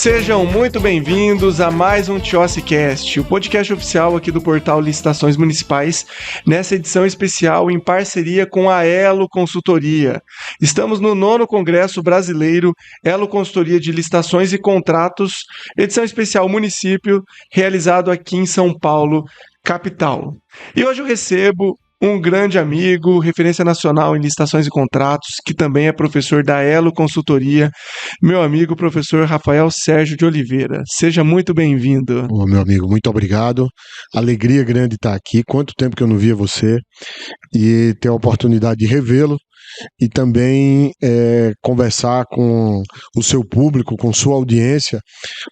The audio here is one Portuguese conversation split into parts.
Sejam muito bem-vindos a mais um TiociCast, o podcast oficial aqui do portal Licitações Municipais, nessa edição especial em parceria com a Elo Consultoria. Estamos no 9º Congresso Brasileiro Elo Consultoria de Licitações e Contratos, edição especial município, realizado aqui em São Paulo, capital. E hoje eu recebo um grande amigo, referência nacional em licitações e contratos, que também é professor da Elo Consultoria, meu amigo professor Rafael Sérgio de Oliveira. Seja muito bem-vindo. Ô, meu amigo, muito obrigado. Alegria grande estar aqui. Quanto tempo que eu não via você e ter a oportunidade de revê-lo e também conversar com o seu público, com sua audiência,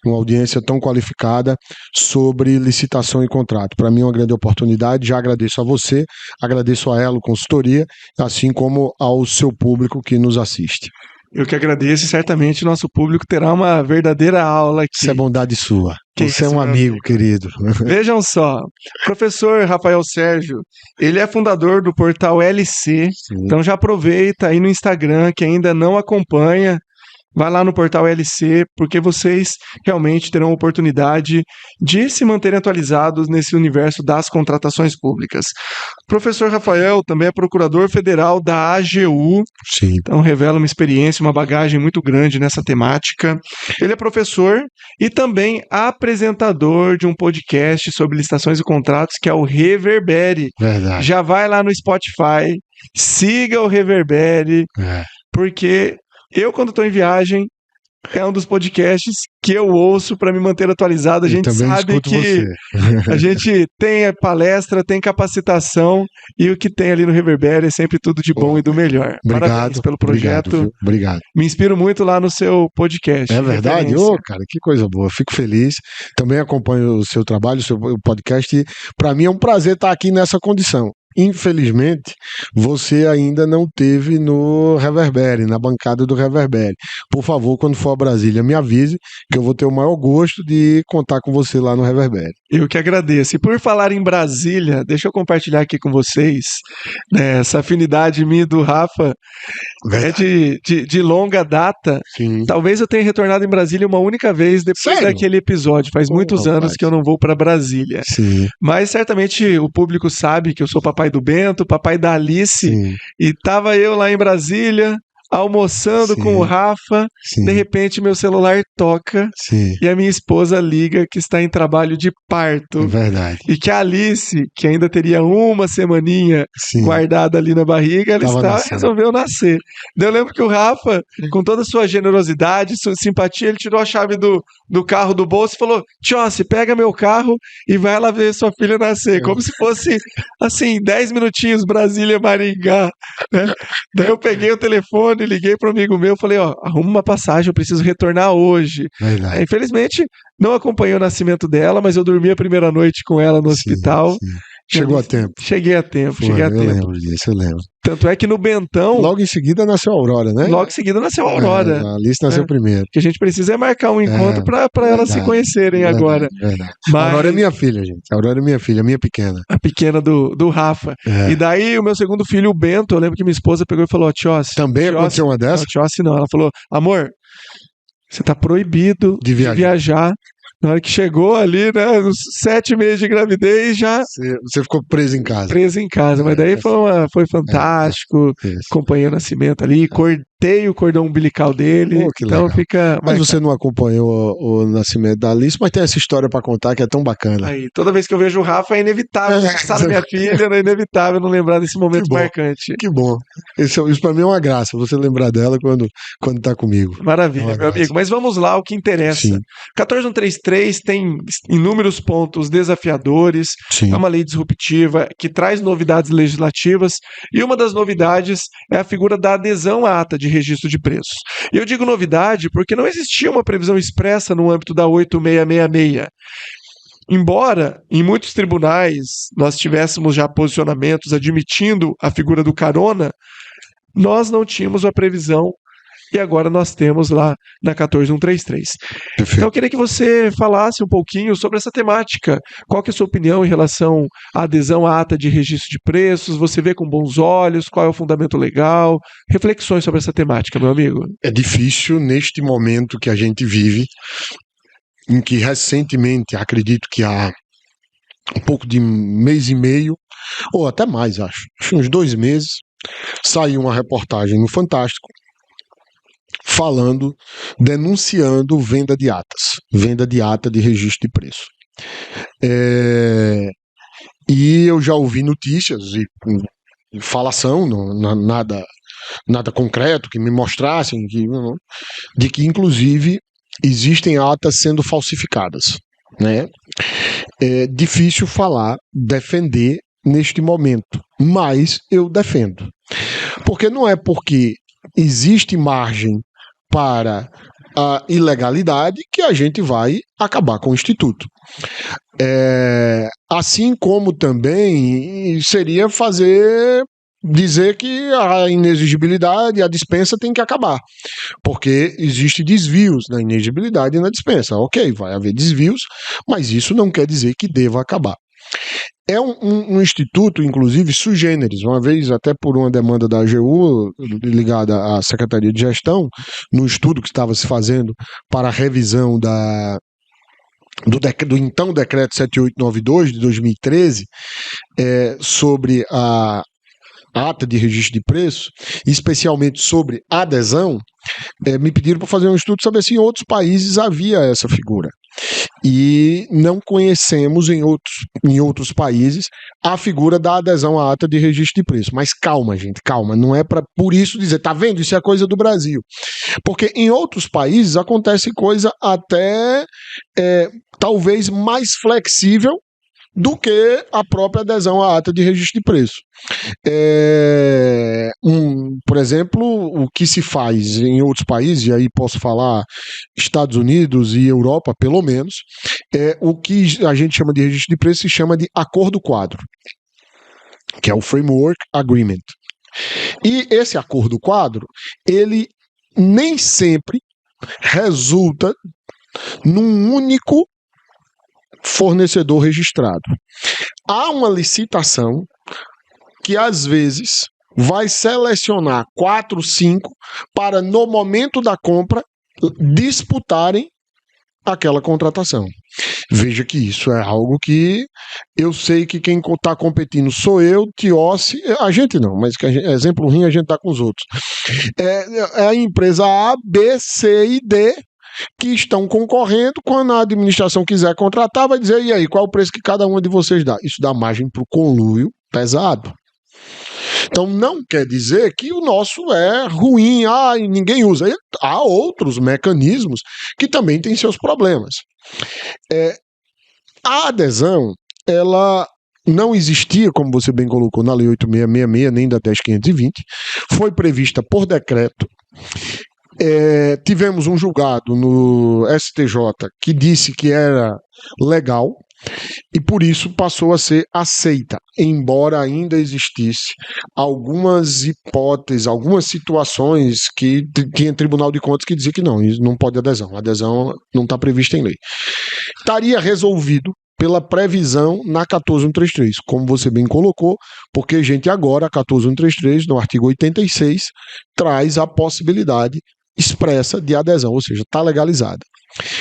uma audiência tão qualificada sobre licitação e contrato. Para mim é uma grande oportunidade, já agradeço a você, agradeço a Elo Consultoria, assim como ao seu público que nos assiste. Eu que agradeço e certamente nosso público terá uma verdadeira aula aqui. Isso é bondade sua. Que você isso, é um amigo, querido. Vejam só, professor Rafael Sérgio, ele é fundador do portal LC, então já aproveita aí no Instagram, que ainda não acompanha, vai lá no portal LC, porque vocês realmente terão a oportunidade de se manterem atualizados nesse universo das contratações públicas. O professor Rafael também é procurador federal da AGU, Sim. Então revela uma experiência, uma bagagem muito grande nessa temática. Ele é professor e também apresentador de um podcast sobre licitações e contratos, que é o Reverbere. Verdade. Já vai lá no Spotify, siga o Reverbere, porque eu, quando estou em viagem, é um dos podcasts que eu ouço para me manter atualizado. A gente sabe que a gente tem palestra, tem capacitação e o que tem ali no Reverbere é sempre tudo de bom e do melhor. Obrigado, parabéns pelo projeto. Obrigado. Me inspiro muito lá no seu podcast. É verdade? Ô, cara, que coisa boa. Fico feliz. Também acompanho o seu trabalho, o seu podcast. E para mim é um prazer estar aqui nessa condição. Infelizmente, você ainda não teve no Reverbere, na bancada do Reverbere. Por favor, quando for a Brasília, me avise que eu vou ter o maior gosto de contar com você lá no Reverbere. Eu que agradeço. E por falar em Brasília, deixa eu compartilhar aqui com vocês, essa afinidade minha e do Rafa é de longa data. Sim. Talvez eu tenha retornado em Brasília uma única vez depois daquele episódio. Faz muitos anos que eu não vou para Brasília. Sim. Mas certamente o público sabe que eu sou papai do Bento, papai da Alice. Sim. E tava eu lá em Brasília, almoçando com o Rafa. Sim. De repente meu celular toca. Sim. E a minha esposa liga que está em trabalho de parto. Verdade. E que a Alice, que ainda teria uma semaninha guardada ali na barriga, resolveu nascer. Daí eu lembro que o Rafa, com toda a sua generosidade, sua simpatia, ele tirou a chave do carro do bolso e falou: Tioce, pega meu carro e vai lá ver sua filha nascer. Como se fosse, assim, 10 minutinhos, Brasília, Maringá. Né? Daí eu peguei o telefone, liguei para um amigo meu, falei: arruma uma passagem, eu preciso retornar hoje. Infelizmente, não acompanhei o nascimento dela, mas eu dormi a primeira noite com ela no hospital. Sim. Chegou a tempo. Cheguei a tempo. Eu lembro disso, eu lembro. Tanto é que no Bentão... Logo em seguida nasceu a Aurora, né? Logo em seguida nasceu a Aurora. A Alice nasceu primeiro. O que a gente precisa é marcar um encontro para elas se conhecerem agora. Verdade. Mas... A Aurora é minha filha, gente. A Aurora é minha filha, minha pequena. A pequena do Rafa. E daí o meu segundo filho, o Bento, eu lembro que minha esposa pegou e falou: Tioce... Também aconteceu uma dessa? Não, Tioce não. Ela falou: amor, você tá proibido de viajar. Na hora que chegou ali, né, nos 7 meses de gravidez, já... Você ficou preso em casa. Preso em casa, mas daí foi fantástico, acompanhei o nascimento ali, cortei o cordão umbilical dele, então legal. Fica... Mas você não acompanhou o nascimento da Alice, mas tem essa história pra contar que é tão bacana. Aí, toda vez que eu vejo o Rafa é inevitável pensar na minha filha, é inevitável não lembrar desse momento marcante. Que bom. Isso pra mim é uma graça, você lembrar dela quando tá comigo. Maravilha, meu amigo. Mas vamos lá, o que interessa. 14133 tem inúmeros pontos desafiadores, é uma lei disruptiva que traz novidades legislativas e uma das novidades é a figura da adesão à ata de registro de preços. E eu digo novidade porque não existia uma previsão expressa no âmbito da 8666. Embora em muitos tribunais nós tivéssemos já posicionamentos admitindo a figura do carona, nós não tínhamos a previsão e agora nós temos lá na 14133. Perfeito. Então eu queria que você falasse um pouquinho sobre essa temática. Qual que é a sua opinião em relação à adesão à ata de registro de preços? Você vê com bons olhos? Qual é o fundamento legal? Reflexões sobre essa temática, meu amigo. É difícil neste momento que a gente vive, em que recentemente, acredito que há um pouco de mês e meio, ou até mais, acho uns 2 meses, saiu uma reportagem no Fantástico falando, denunciando venda de ata de registro de preço. E eu já ouvi notícias e falação, nada concreto que me mostrassem de que inclusive existem atas sendo falsificadas, né? É difícil defender neste momento, mas eu defendo. Porque não é porque existe margem para a ilegalidade que a gente vai acabar com o Instituto. Assim como também seria dizer que a inexigibilidade, a dispensa tem que acabar, porque existe desvios na inexigibilidade e na dispensa. Ok, vai haver desvios, mas isso não quer dizer que deva acabar. É um instituto, inclusive, sui generis, uma vez até por uma demanda da AGU, ligada à Secretaria de Gestão, no estudo que estava se fazendo para a revisão do então Decreto 7892 de 2013, sobre a ata de registro de preço, especialmente sobre adesão, me pediram para fazer um estudo para saber se em outros países havia essa figura. E não conhecemos em outros países a figura da adesão à ata de registro de preço. Mas calma, gente, calma. Não é para por isso dizer, tá vendo? Isso é coisa do Brasil. Porque em outros países acontece coisa até talvez mais flexível do que a própria adesão à ata de registro de preço. Por exemplo, o que se faz em outros países, e aí posso falar Estados Unidos e Europa, pelo menos, o que a gente chama de registro de preço se chama de acordo quadro, que é o Framework Agreement. E esse acordo quadro, ele nem sempre resulta num único fornecedor registrado. Há uma licitação que às vezes vai selecionar 4, 5 para no momento da compra disputarem aquela contratação. Veja que isso é algo que eu sei que quem está competindo sou eu, Tiossi, a gente não, mas exemplo ruim a gente dá com os outros. É a empresa A, B, C e D que estão concorrendo. Quando a administração quiser contratar, vai dizer, e aí, qual é o preço que cada uma de vocês dá? Isso dá margem para o conluio pesado. Então não quer dizer que o nosso é ruim, ninguém usa. Há outros mecanismos que também têm seus problemas. A adesão, ela não existia, como você bem colocou, na Lei 8666, nem da 10.520, foi prevista por decreto. Tivemos um julgado no STJ que disse que era legal e por isso passou a ser aceita, embora ainda existisse algumas hipóteses, algumas situações que tinha Tribunal de Contas que dizia que não, isso não pode adesão, a adesão não está prevista em lei. Estaria resolvido pela previsão na 14133, como você bem colocou, porque, gente, agora a 14133, no artigo 86, traz a possibilidade expressa de adesão, ou seja, está legalizada.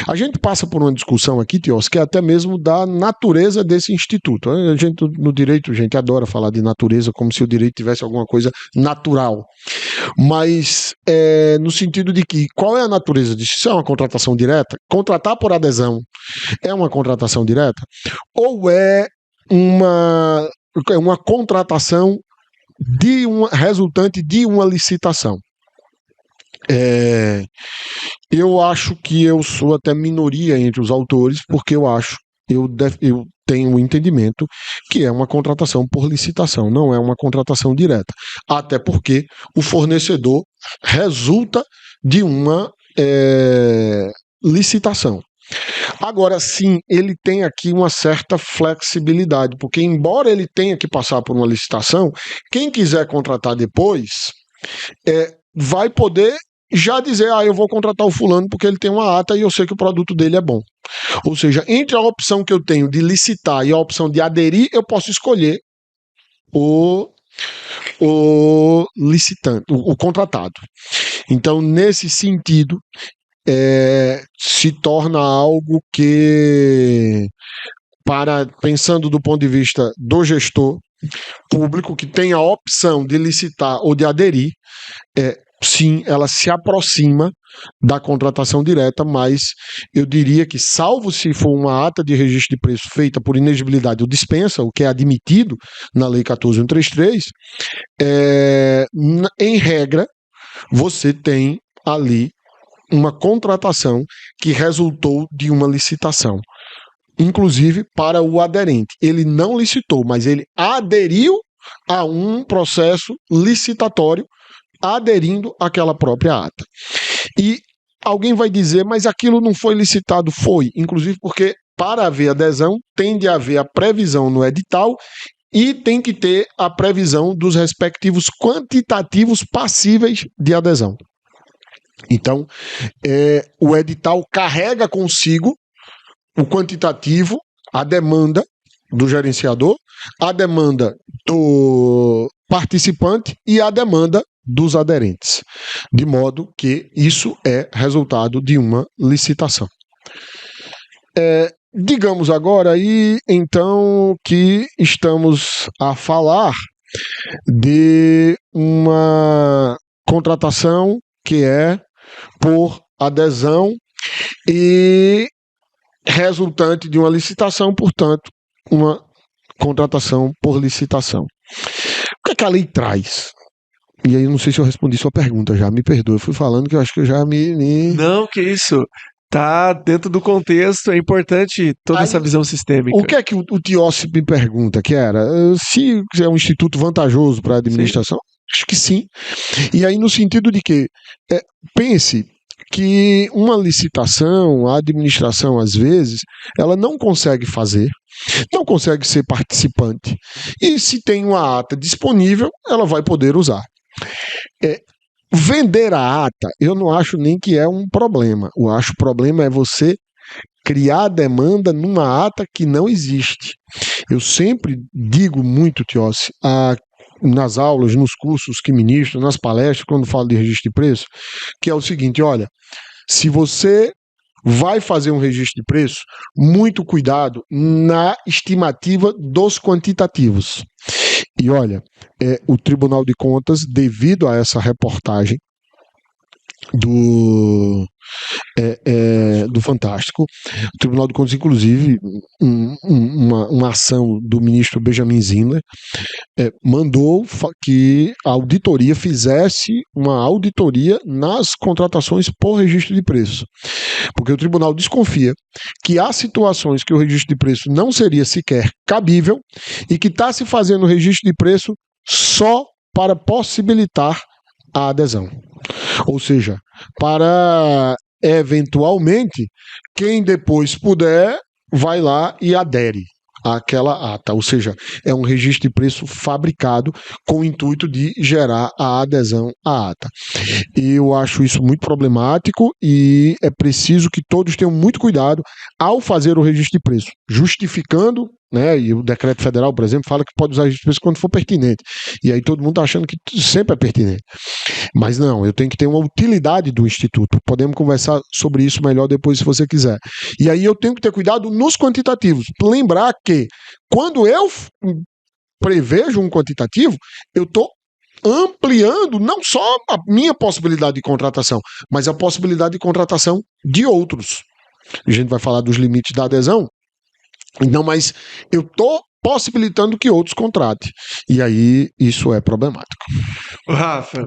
A gente passa por uma discussão aqui, Tios, que é até mesmo da natureza desse instituto. A gente, no direito, a gente adora falar de natureza como se o direito tivesse alguma coisa natural. Mas no sentido de que, qual é a natureza disso? Isso é uma contratação direta? Contratar por adesão é uma contratação direta? Ou é uma contratação resultante de uma licitação? Eu acho que eu sou até minoria entre os autores, porque eu tenho o entendimento que é uma contratação por licitação, não é uma contratação direta. Até porque o fornecedor resulta de uma licitação. Agora, sim, ele tem aqui uma certa flexibilidade, porque embora ele tenha que passar por uma licitação, quem quiser contratar depois vai poder já dizer, eu vou contratar o fulano porque ele tem uma ata e eu sei que o produto dele é bom. Ou seja, entre a opção que eu tenho de licitar e a opção de aderir, eu posso escolher o licitante, o contratado. Então, nesse sentido, se torna algo que, pensando do ponto de vista do gestor público, que tem a opção de licitar ou de aderir, sim, ela se aproxima da contratação direta, mas eu diria que, salvo se for uma ata de registro de preço feita por inexigibilidade ou dispensa, o que é admitido na Lei 14.133, em regra, você tem ali uma contratação que resultou de uma licitação, inclusive para o aderente. Ele não licitou, mas ele aderiu a um processo licitatório, aderindo àquela própria ata. E alguém vai dizer, mas aquilo não foi licitado? Foi, inclusive porque para haver adesão tem de haver a previsão no edital e tem que ter a previsão dos respectivos quantitativos passíveis de adesão. Então, o edital carrega consigo o quantitativo, a demanda do gerenciador, a demanda do participante e a demanda dos aderentes, de modo que isso é resultado de uma licitação. Digamos agora aí, então, que estamos a falar de uma contratação que é por adesão e resultante de uma licitação, portanto, uma contratação por licitação. O que é que a lei traz? E aí, não sei se eu respondi sua pergunta já, me perdoe. Eu fui falando que eu acho que eu já me... Não, que isso. Tá dentro do contexto, é importante toda essa visão sistêmica. O que é que o Tiossi me pergunta, que era, se é um instituto vantajoso para a administração? Sim. Acho que sim. E aí, no sentido de que, pense que uma licitação, a administração, às vezes, ela não consegue fazer, não consegue ser participante. E se tem uma ata disponível, ela vai poder usar. Vender a ata, eu não acho nem que é um problema. Eu acho que o problema é você criar demanda numa ata que não existe. Eu sempre digo muito, Tiossi, nas aulas, nos cursos que ministro, nas palestras, quando falo de registro de preço, que é o seguinte, olha, se você vai fazer um registro de preço, muito cuidado na estimativa dos quantitativos. E olha, o Tribunal de Contas, devido a essa reportagem do Fantástico, o Tribunal de Contas, inclusive, uma ação do ministro Benjamin Zindler, mandou que a auditoria fizesse uma auditoria nas contratações por registro de preço. Porque o tribunal desconfia que há situações que o registro de preço não seria sequer cabível e que está se fazendo o registro de preço só para possibilitar a adesão. Ou seja, para eventualmente quem depois puder vai lá e adere àquela ata, ou seja, é um registro de preço fabricado com o intuito de gerar a adesão à ata. Eu acho isso muito problemático e é preciso que todos tenham muito cuidado ao fazer o registro de preço, justificando, né, e o decreto federal, por exemplo, fala que pode usar registro de preço quando for pertinente, e aí todo mundo está achando que sempre é pertinente, mas não, eu tenho que ter uma utilidade do instituto. Podemos conversar sobre isso melhor depois se você quiser. E aí eu tenho que ter cuidado nos quantitativos, lembrar que quando eu prevejo um quantitativo, eu estou ampliando não só a minha possibilidade de contratação, mas a possibilidade de contratação de outros. A gente vai falar dos limites da adesão. Não, mas eu estou possibilitando que outros contratem. E aí isso é problemático. Rafa,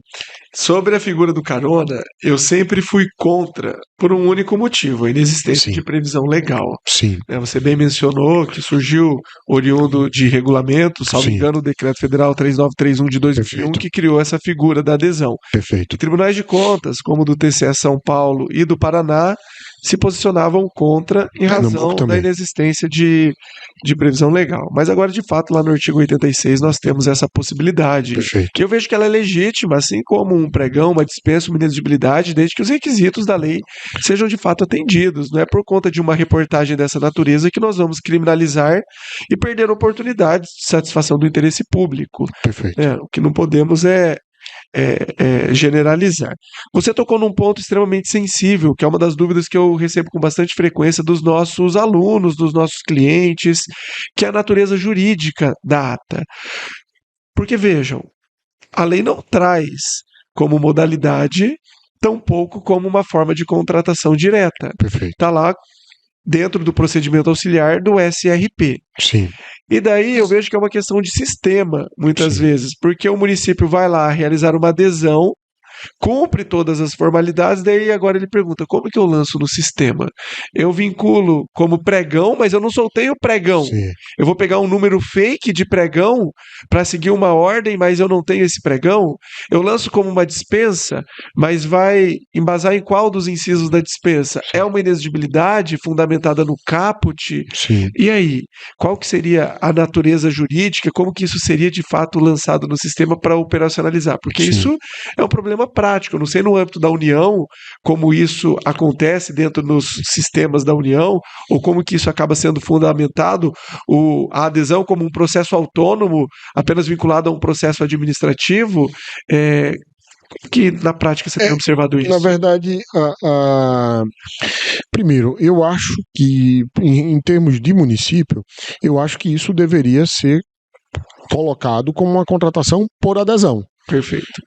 sobre a figura do carona, eu sempre fui contra por um único motivo, a inexistência de previsão legal. Sim. Você bem mencionou que surgiu oriundo de regulamento, salvo engano, o Decreto Federal 3931 de 2001, que criou essa figura da adesão. Perfeito. E tribunais de contas, como o do TCE São Paulo e do Paraná, se posicionavam contra em razão da inexistência de previsão legal. Mas Mas agora, de fato, lá no artigo 86 nós temos essa possibilidade. Perfeito. Que eu vejo que ela é legítima, assim como um pregão, uma dispensa, uma inexigibilidade, desde que os requisitos da lei sejam de fato atendidos. Não é por conta de uma reportagem dessa natureza que nós vamos criminalizar e perder oportunidades de satisfação do interesse público. Perfeito. O que não podemos é generalizar. Você tocou num ponto extremamente sensível, que é uma das dúvidas que eu recebo com bastante frequência dos nossos alunos, dos nossos clientes, que é a natureza jurídica da ata. Porque, vejam, a lei não traz como modalidade, tampouco como uma forma de contratação direta. Perfeito. Está lá dentro do procedimento auxiliar do SRP. Sim. E daí eu vejo que é uma questão de sistema, muitas vezes, porque o município vai lá realizar uma adesão, cumpre todas as formalidades, daí agora ele pergunta, como que eu lanço no sistema? Eu vinculo como pregão, mas eu não soltei o pregão. Sim. Eu vou pegar um número fake de pregão para seguir uma ordem, mas eu não tenho esse pregão. Eu lanço como uma dispensa, mas vai embasar em qual dos incisos da dispensa? É uma inexigibilidade fundamentada no caput? Sim. E aí, qual que seria a natureza jurídica? Como que isso seria de fato lançado no sistema para operacionalizar? Porque Sim. isso é um problema prático. Eu não sei no âmbito da União como isso acontece dentro dos sistemas da União, ou como que isso acaba sendo fundamentado, a adesão como um processo autônomo, apenas vinculado a um processo administrativo, que na prática você tem observado isso? Na verdade, primeiro, eu acho que, em termos de município, eu acho que isso deveria ser colocado como uma contratação por adesão. Perfeito.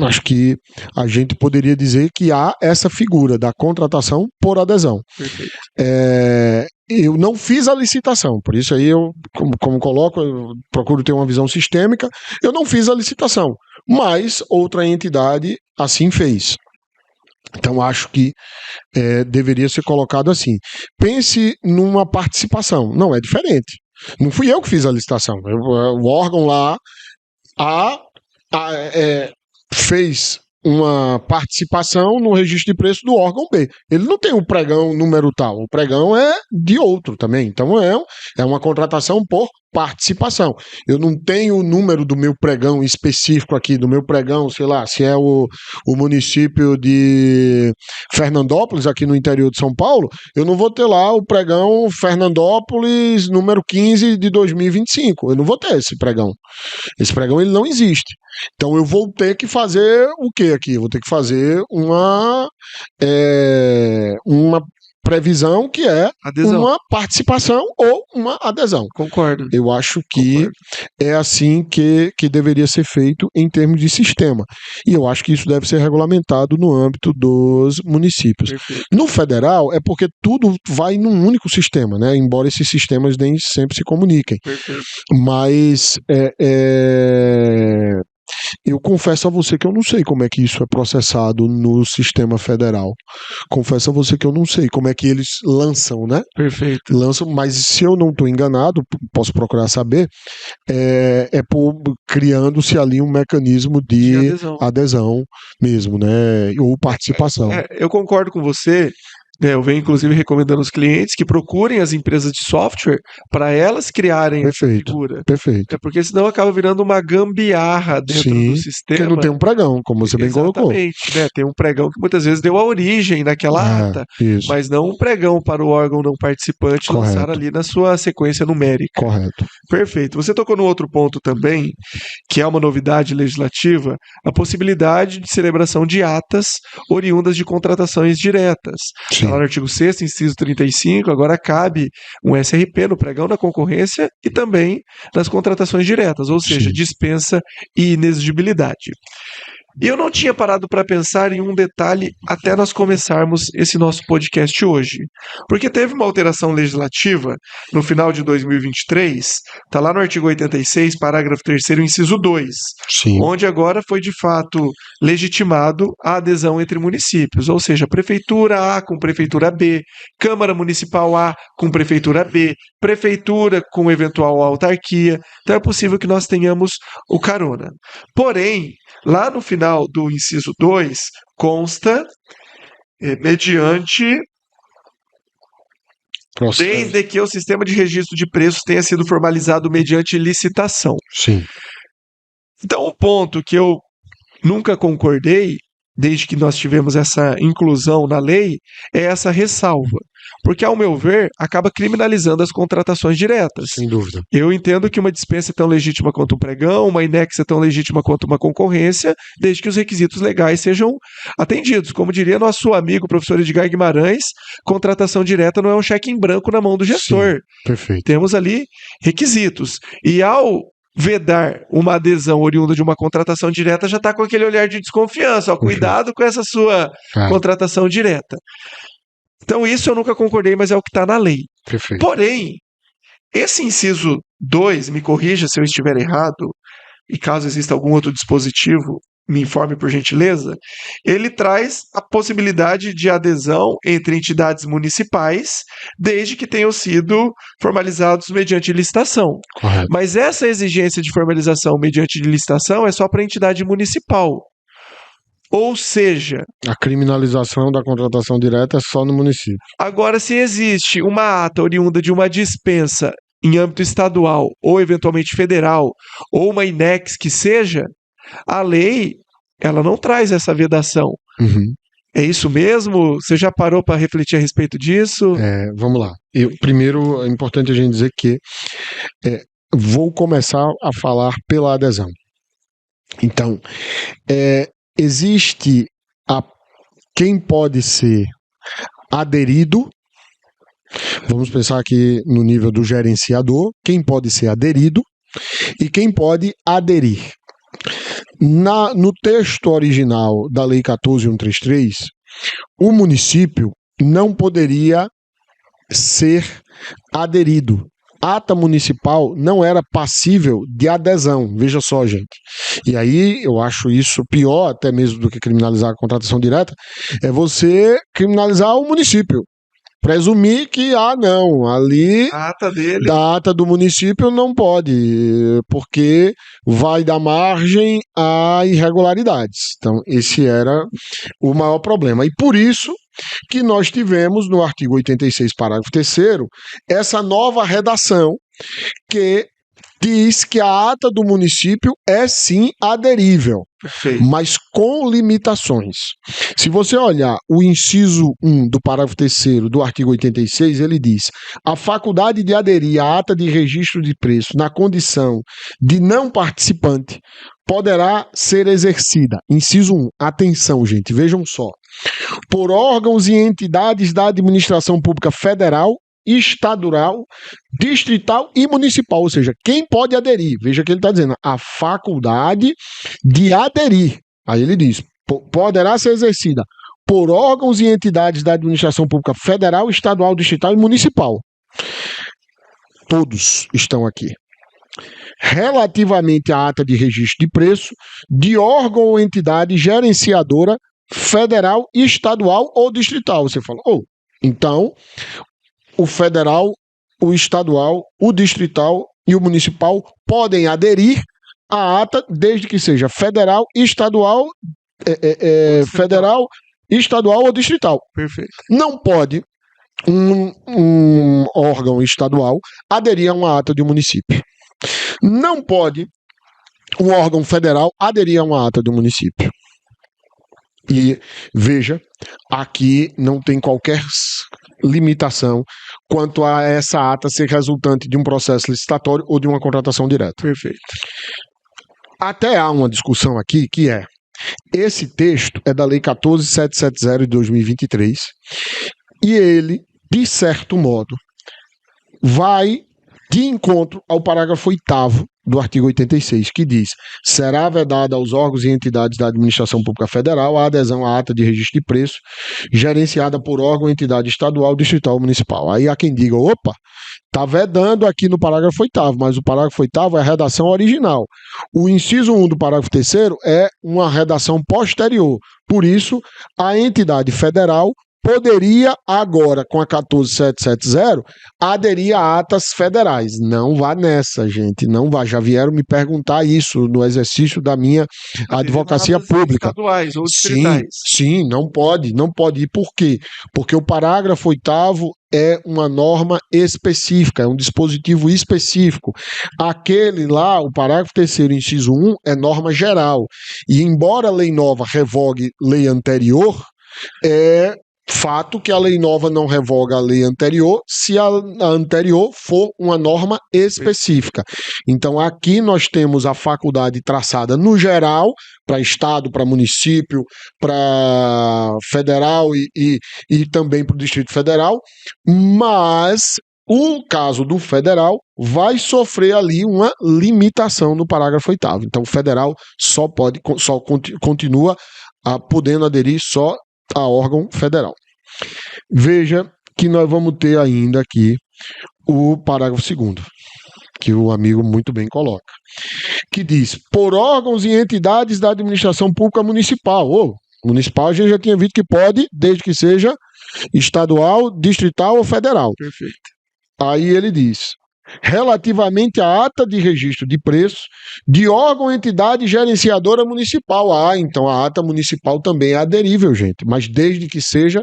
Acho que a gente poderia dizer que há essa figura da contratação por adesão. Perfeito. Eu não fiz a licitação, por isso aí eu, como coloco, eu procuro ter uma visão sistêmica, eu não fiz a licitação, mas outra entidade assim fez. Então acho que deveria ser colocado assim. Pense numa participação, não é diferente. Não fui eu que fiz a licitação, o órgão lá fez uma participação no registro de preço do órgão B. Ele não tem o pregão número tal, o pregão é de outro também. Então é uma contratação por participação. Eu não tenho o número do meu pregão específico aqui, do meu pregão, sei lá, se é o município de Fernandópolis, aqui no interior de São Paulo, eu não vou ter lá o pregão Fernandópolis número 15 de 2025. Eu não vou ter esse pregão. Esse pregão ele não existe. Então eu vou ter que fazer o que aqui? Eu vou ter que fazer uma previsão que é adesão. Uma participação ou uma adesão. Concordo. Eu acho que é assim que deveria ser feito em termos de sistema. E eu acho que isso deve ser regulamentado no âmbito dos municípios. Perfeito. No federal, é porque tudo vai num único sistema, né? Embora esses sistemas nem sempre se comuniquem. Perfeito. Mas eu confesso a você que eu não sei como é que isso é processado no sistema federal. Confesso a você que eu não sei como é que eles lançam, né? Perfeito. Lançam, mas se eu não estou enganado, posso procurar saber, criando-se ali um mecanismo de adesão mesmo, né? Ou participação. Eu concordo com você. Eu venho, inclusive, recomendando aos clientes que procurem as empresas de software para elas criarem essa figura. Perfeito. Porque senão acaba virando uma gambiarra dentro do sistema. Porque não tem um pregão, como você bem colocou. Exatamente. Né? Tem um pregão que muitas vezes deu a origem naquela ata, mas não um pregão para o órgão não participante lançar ali na sua sequência numérica. Correto. Perfeito. Você tocou no outro ponto também, que é uma novidade legislativa, a possibilidade de celebração de atas oriundas de contratações diretas. Lá no artigo 6º, inciso 35, agora cabe um SRP no pregão da concorrência e também nas contratações diretas, ou seja, dispensa e inexigibilidade. E eu não tinha parado para pensar em um detalhe até nós começarmos esse nosso podcast hoje. Porque teve uma alteração legislativa no final de 2023, está lá no artigo 86, parágrafo 3º, inciso 2, onde agora foi de fato legitimado a adesão entre municípios, ou seja, Prefeitura A com Prefeitura B, Câmara Municipal A com Prefeitura B, Prefeitura com eventual autarquia. Então é possível que nós tenhamos o carona. Porém, lá no final do inciso 2, consta, mediante desde que o sistema de registro de preços tenha sido formalizado mediante licitação. Sim. Então, o ponto que eu nunca concordei, desde que nós tivemos essa inclusão na lei, é essa ressalva. Porque, ao meu ver, acaba criminalizando as contratações diretas. Sem dúvida. Eu entendo que uma dispensa é tão legítima quanto um pregão, uma inex é tão legítima quanto uma concorrência, desde que os requisitos legais sejam atendidos. Como diria nosso amigo professor Edgar Guimarães, contratação direta não é um cheque em branco na mão do gestor. Sim, perfeito. Temos ali requisitos. E ao vedar uma adesão oriunda de uma contratação direta, já está com aquele olhar de desconfiança. Ó, cuidado com essa sua contratação direta. Então, isso eu nunca concordei, mas é o que está na lei. Perfeito. Porém, esse inciso 2, me corrija se eu estiver errado, e caso exista algum outro dispositivo, me informe por gentileza, ele traz a possibilidade de adesão entre entidades municipais, desde que tenham sido formalizados mediante licitação. Correto. Mas essa exigência de formalização mediante licitação é só para a entidade municipal. Ou seja, a criminalização da contratação direta é só no município. Agora, se existe uma ata oriunda de uma dispensa em âmbito estadual ou eventualmente federal, ou uma inex que seja, a lei ela não traz essa vedação. Uhum. É isso mesmo? Você já parou para refletir a respeito disso? Vamos lá. Primeiro, é importante a gente dizer que vou começar a falar pela adesão. Então, existe quem pode ser aderido, vamos pensar aqui no nível do gerenciador, quem pode ser aderido e quem pode aderir. No texto original da Lei 14.133, o município não poderia ser aderido. Ata municipal não era passível de adesão, veja só, gente. E aí eu acho isso pior até mesmo do que criminalizar a contratação direta, é você criminalizar o município. Presumir que, não, ali da ata do município não pode, porque vai dar margem a irregularidades. Então, esse era o maior problema. E por isso que nós tivemos no artigo 86, parágrafo 3º, essa nova redação que diz que a ata do município é sim aderível, mas com limitações. Se você olhar o inciso 1 do parágrafo 3º do artigo 86, ele diz: a faculdade de aderir à ata de registro de preço na condição de não participante poderá ser exercida. Inciso 1, atenção, gente, vejam só, por órgãos e entidades da administração pública federal, estadual, distrital e municipal, ou seja, quem pode aderir, veja que ele está dizendo, a faculdade de aderir, aí ele diz, poderá ser exercida por órgãos e entidades da administração pública federal, estadual, distrital e municipal. Todos estão aqui. Relativamente à ata de registro de preço, de órgão ou entidade gerenciadora federal, estadual ou distrital. Você fala, então o federal, o estadual, o distrital e o municipal podem aderir à ata desde que seja federal, estadual, federal, estadual ou distrital. Perfeito. Não pode um órgão estadual aderir a uma ata de um município. Não pode um órgão federal aderir a uma ata do município. E veja, aqui não tem qualquer limitação quanto a essa ata ser resultante de um processo licitatório ou de uma contratação direta. Perfeito. Até há uma discussão aqui que esse texto é da Lei 14.770 de 2023 e ele, de certo modo, vai de encontro ao parágrafo 8º do artigo 86, que diz: será vedada aos órgãos e entidades da administração pública federal a adesão à ata de registro de preço gerenciada por órgão, entidade estadual, distrital ou municipal. Aí há quem diga, está vedando aqui no parágrafo 8º, mas o parágrafo 8º é a redação original. O inciso 1 do parágrafo 3º é uma redação posterior. Por isso, a entidade federal poderia agora, com a 14770, aderir a atas federais. Não vá nessa, gente, não vá. Já vieram me perguntar isso no exercício da minha advocacia pública. Estaduais ou Sim, distritais. sim, não pode ir. Por quê? Porque o parágrafo 8º é uma norma específica, é um dispositivo específico. Aquele lá, o parágrafo 3º, inciso 1, é norma geral. E embora a lei nova revogue lei anterior, é fato que a lei nova não revoga a lei anterior se a anterior for uma norma específica. Então aqui nós temos a faculdade traçada no geral, para estado, para município, para federal e também para o Distrito Federal, mas o caso do federal vai sofrer ali uma limitação no parágrafo 8º. Então o federal só continua podendo aderir só a órgão federal. Veja que nós vamos ter ainda aqui o parágrafo 2º, que o amigo muito bem coloca, que diz: por órgãos e entidades da administração pública municipal. Municipal a gente já tinha visto que pode, desde que seja estadual, distrital ou federal. Perfeito. Aí ele diz: relativamente à ata de registro de preços de órgão, entidade gerenciadora municipal. Então a ata municipal também é aderível, gente, mas desde que seja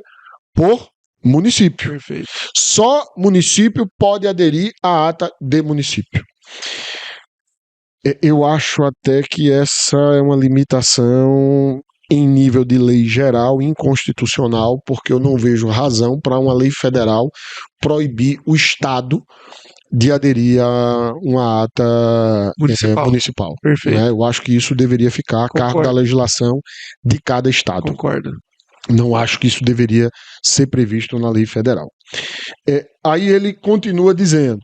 por município. Perfeito. Só município pode aderir à ata de município. Eu acho até que essa é uma limitação em nível de lei geral inconstitucional, porque eu não vejo razão para uma lei federal proibir o Estado de aderir a uma ata municipal. Perfeito. Né? Eu acho que isso deveria ficar a cargo da legislação de cada Estado. Concordo. Não acho que isso deveria ser previsto na lei federal. Aí ele continua dizendo: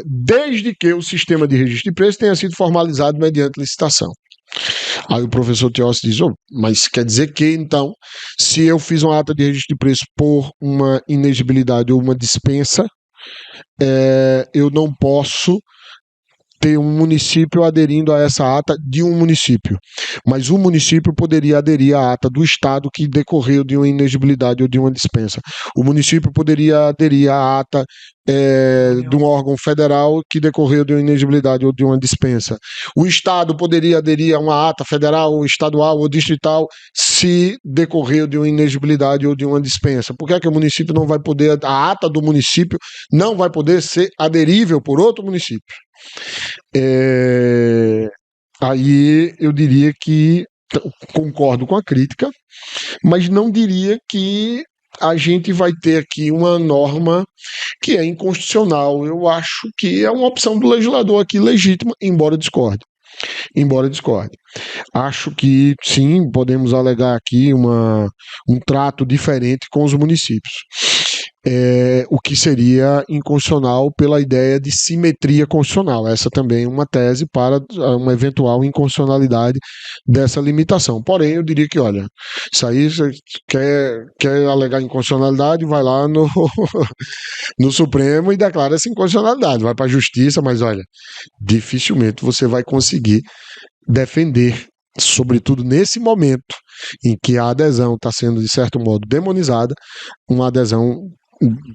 desde que o sistema de registro de preços tenha sido formalizado mediante licitação. Aí o professor Teócio diz: mas quer dizer que, então, se eu fiz uma ata de registro de preços por uma inexigibilidade ou uma dispensa, eu não posso ter um município aderindo a essa ata de um município, mas o município poderia aderir à ata do Estado que decorreu de uma inexigibilidade ou de uma dispensa. O município poderia aderir à ata de um órgão federal que decorreu de uma inexigibilidade ou de uma dispensa. O Estado poderia aderir a uma ata federal, estadual ou distrital se decorreu de uma inexigibilidade ou de uma dispensa. Por que é que o município não vai poder, a ata do município não vai poder ser aderível por outro município? Aí eu diria que concordo com a crítica, mas não diria que a gente vai ter aqui uma norma que é inconstitucional. Eu acho que é uma opção do legislador aqui legítima, embora discorde. Acho que sim, podemos alegar aqui um trato diferente com os municípios. O que seria inconstitucional pela ideia de simetria constitucional. Essa também é uma tese para uma eventual inconstitucionalidade dessa limitação. Porém, eu diria que, olha, isso aí, você quer alegar inconstitucionalidade, vai lá no Supremo e declara essa inconstitucionalidade. Vai para a Justiça, mas, olha, dificilmente você vai conseguir defender, sobretudo nesse momento em que a adesão está sendo, de certo modo, demonizada, uma adesão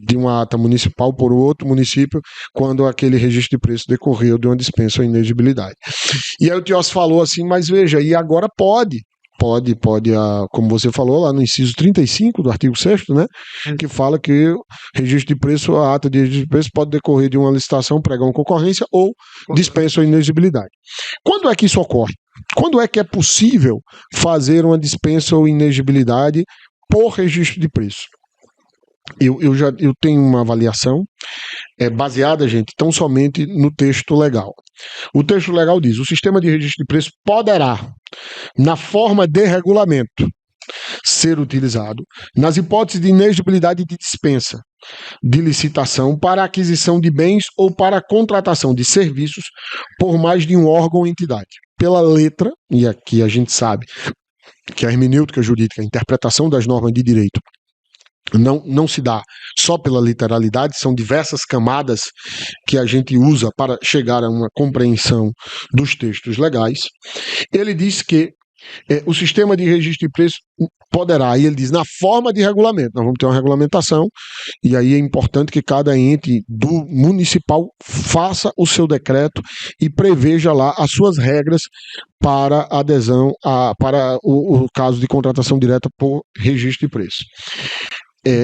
de uma ata municipal por outro município, quando aquele registro de preço decorreu de uma dispensa ou inexigibilidade. E aí o Teócio falou assim: mas veja, e agora pode, como você falou lá no inciso 35 do artigo 6º, né, que fala que o registro de preço, a ata de registro de preço pode decorrer de uma licitação, pregão, concorrência ou dispensa ou inexigibilidade. Quando é que isso ocorre? Quando é que é possível fazer uma dispensa ou inexigibilidade por registro de preço? Eu tenho uma avaliação baseada, gente, tão somente no texto legal. O texto legal diz: o sistema de registro de preço poderá, na forma de regulamento, ser utilizado nas hipóteses de inexigibilidade de dispensa, de licitação para aquisição de bens ou para a contratação de serviços por mais de um órgão ou entidade. Pela letra, e aqui a gente sabe que a hermenêutica jurídica, a interpretação das normas de direito, não se dá só pela literalidade, são diversas camadas que a gente usa para chegar a uma compreensão dos textos legais. Ele diz que O sistema de registro de preço poderá, aí ele diz, na forma de regulamento, nós vamos ter uma regulamentação, e aí é importante que cada ente do municipal faça o seu decreto e preveja lá as suas regras para adesão, para o caso de contratação direta por registro de preço.